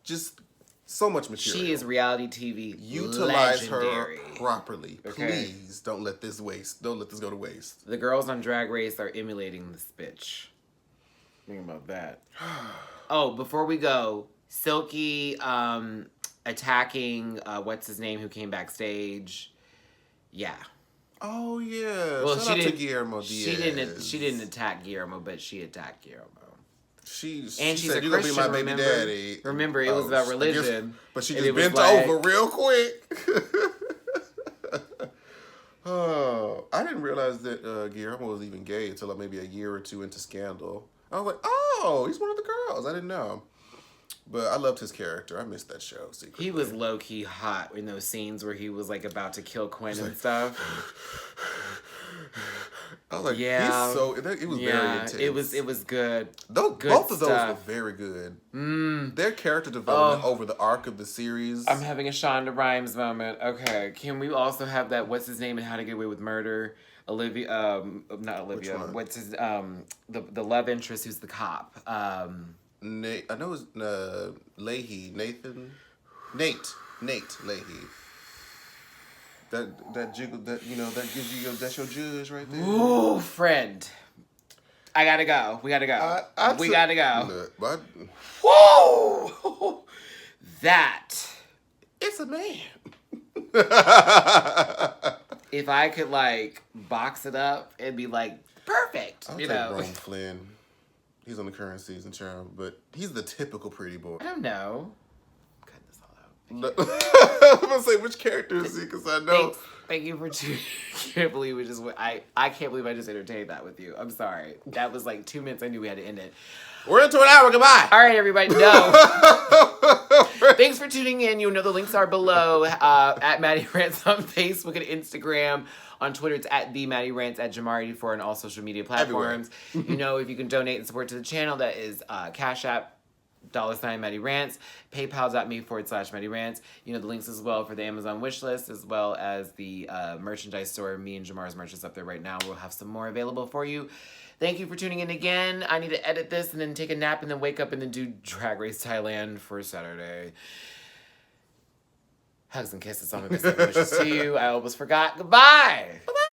just so much material.
She is reality TV.
Utilize
legendary.
her properly.
Okay.
Please don't let this waste. Don't let this go to waste.
The girls on Drag Race are emulating this bitch. Think about that. Oh, before we go, Silky attacking what's his name who came backstage. Yeah.
Oh yeah.
Well,
Shout out to Guillermo Diaz.
She didn't attack Guillermo, but she attacked Guillermo.
She's
a
said, "You're
Christian,
gonna be my baby daddy."
Remember, it was about religion.
But she just bent over real quick. Oh, I didn't realize that Guillermo was even gay until maybe a year or 2 into Scandal. I was like, oh, he's one of the girls. I didn't know. But I loved his character. I missed that show secretly.
He was low-key hot in those scenes where he was like about to kill Quinn and stuff.
I was like,
yeah,
it was very intense.
It was good.
Both of those were very good. Their character development over the arc of the series.
I'm having a Shonda Rhimes moment. Okay, can we also have that? What's his name in How to Get Away with Murder? Olivia, not Olivia. What's his the love interest who's the cop?
I know it's Leahy, Nate Leahy. That jiggle, that gives you that's your judge right there.
Ooh, friend. I gotta go. We gotta go. We gotta go. Whoa! That.
It's a man.
If I could box it up and be perfect,
I'll take Rome Flynn. He's on the current season, child, but he's the typical pretty boy.
I don't know. Cut this all out.
I'm gonna say which character is he, because I know.
Thank you for tuning. Can't believe we just. I can't believe I just entertained that with you. I'm sorry. That was 2 minutes. I knew we had to end it.
We're into an hour. Goodbye.
All right, everybody. No. Thanks for tuning in. You know the links are below. At Matty Rants on Facebook and Instagram. On Twitter, it's at the Matty Rants, at Jamar84 on all social media platforms. You know, if you can donate and support to the channel, that is Cash App, $ Matty Rants, paypal.me/Matty Rants. You know the links as well for the Amazon wishlist, as well as the merchandise store. Me and Jamar's merch is up there right now. We'll have some more available for you. Thank you for tuning in again. I need to edit this and then take a nap and then wake up and then do Drag Race Thailand for Saturday. Hugs and kisses on my best wishes to you. I almost forgot. Goodbye. Bye-bye.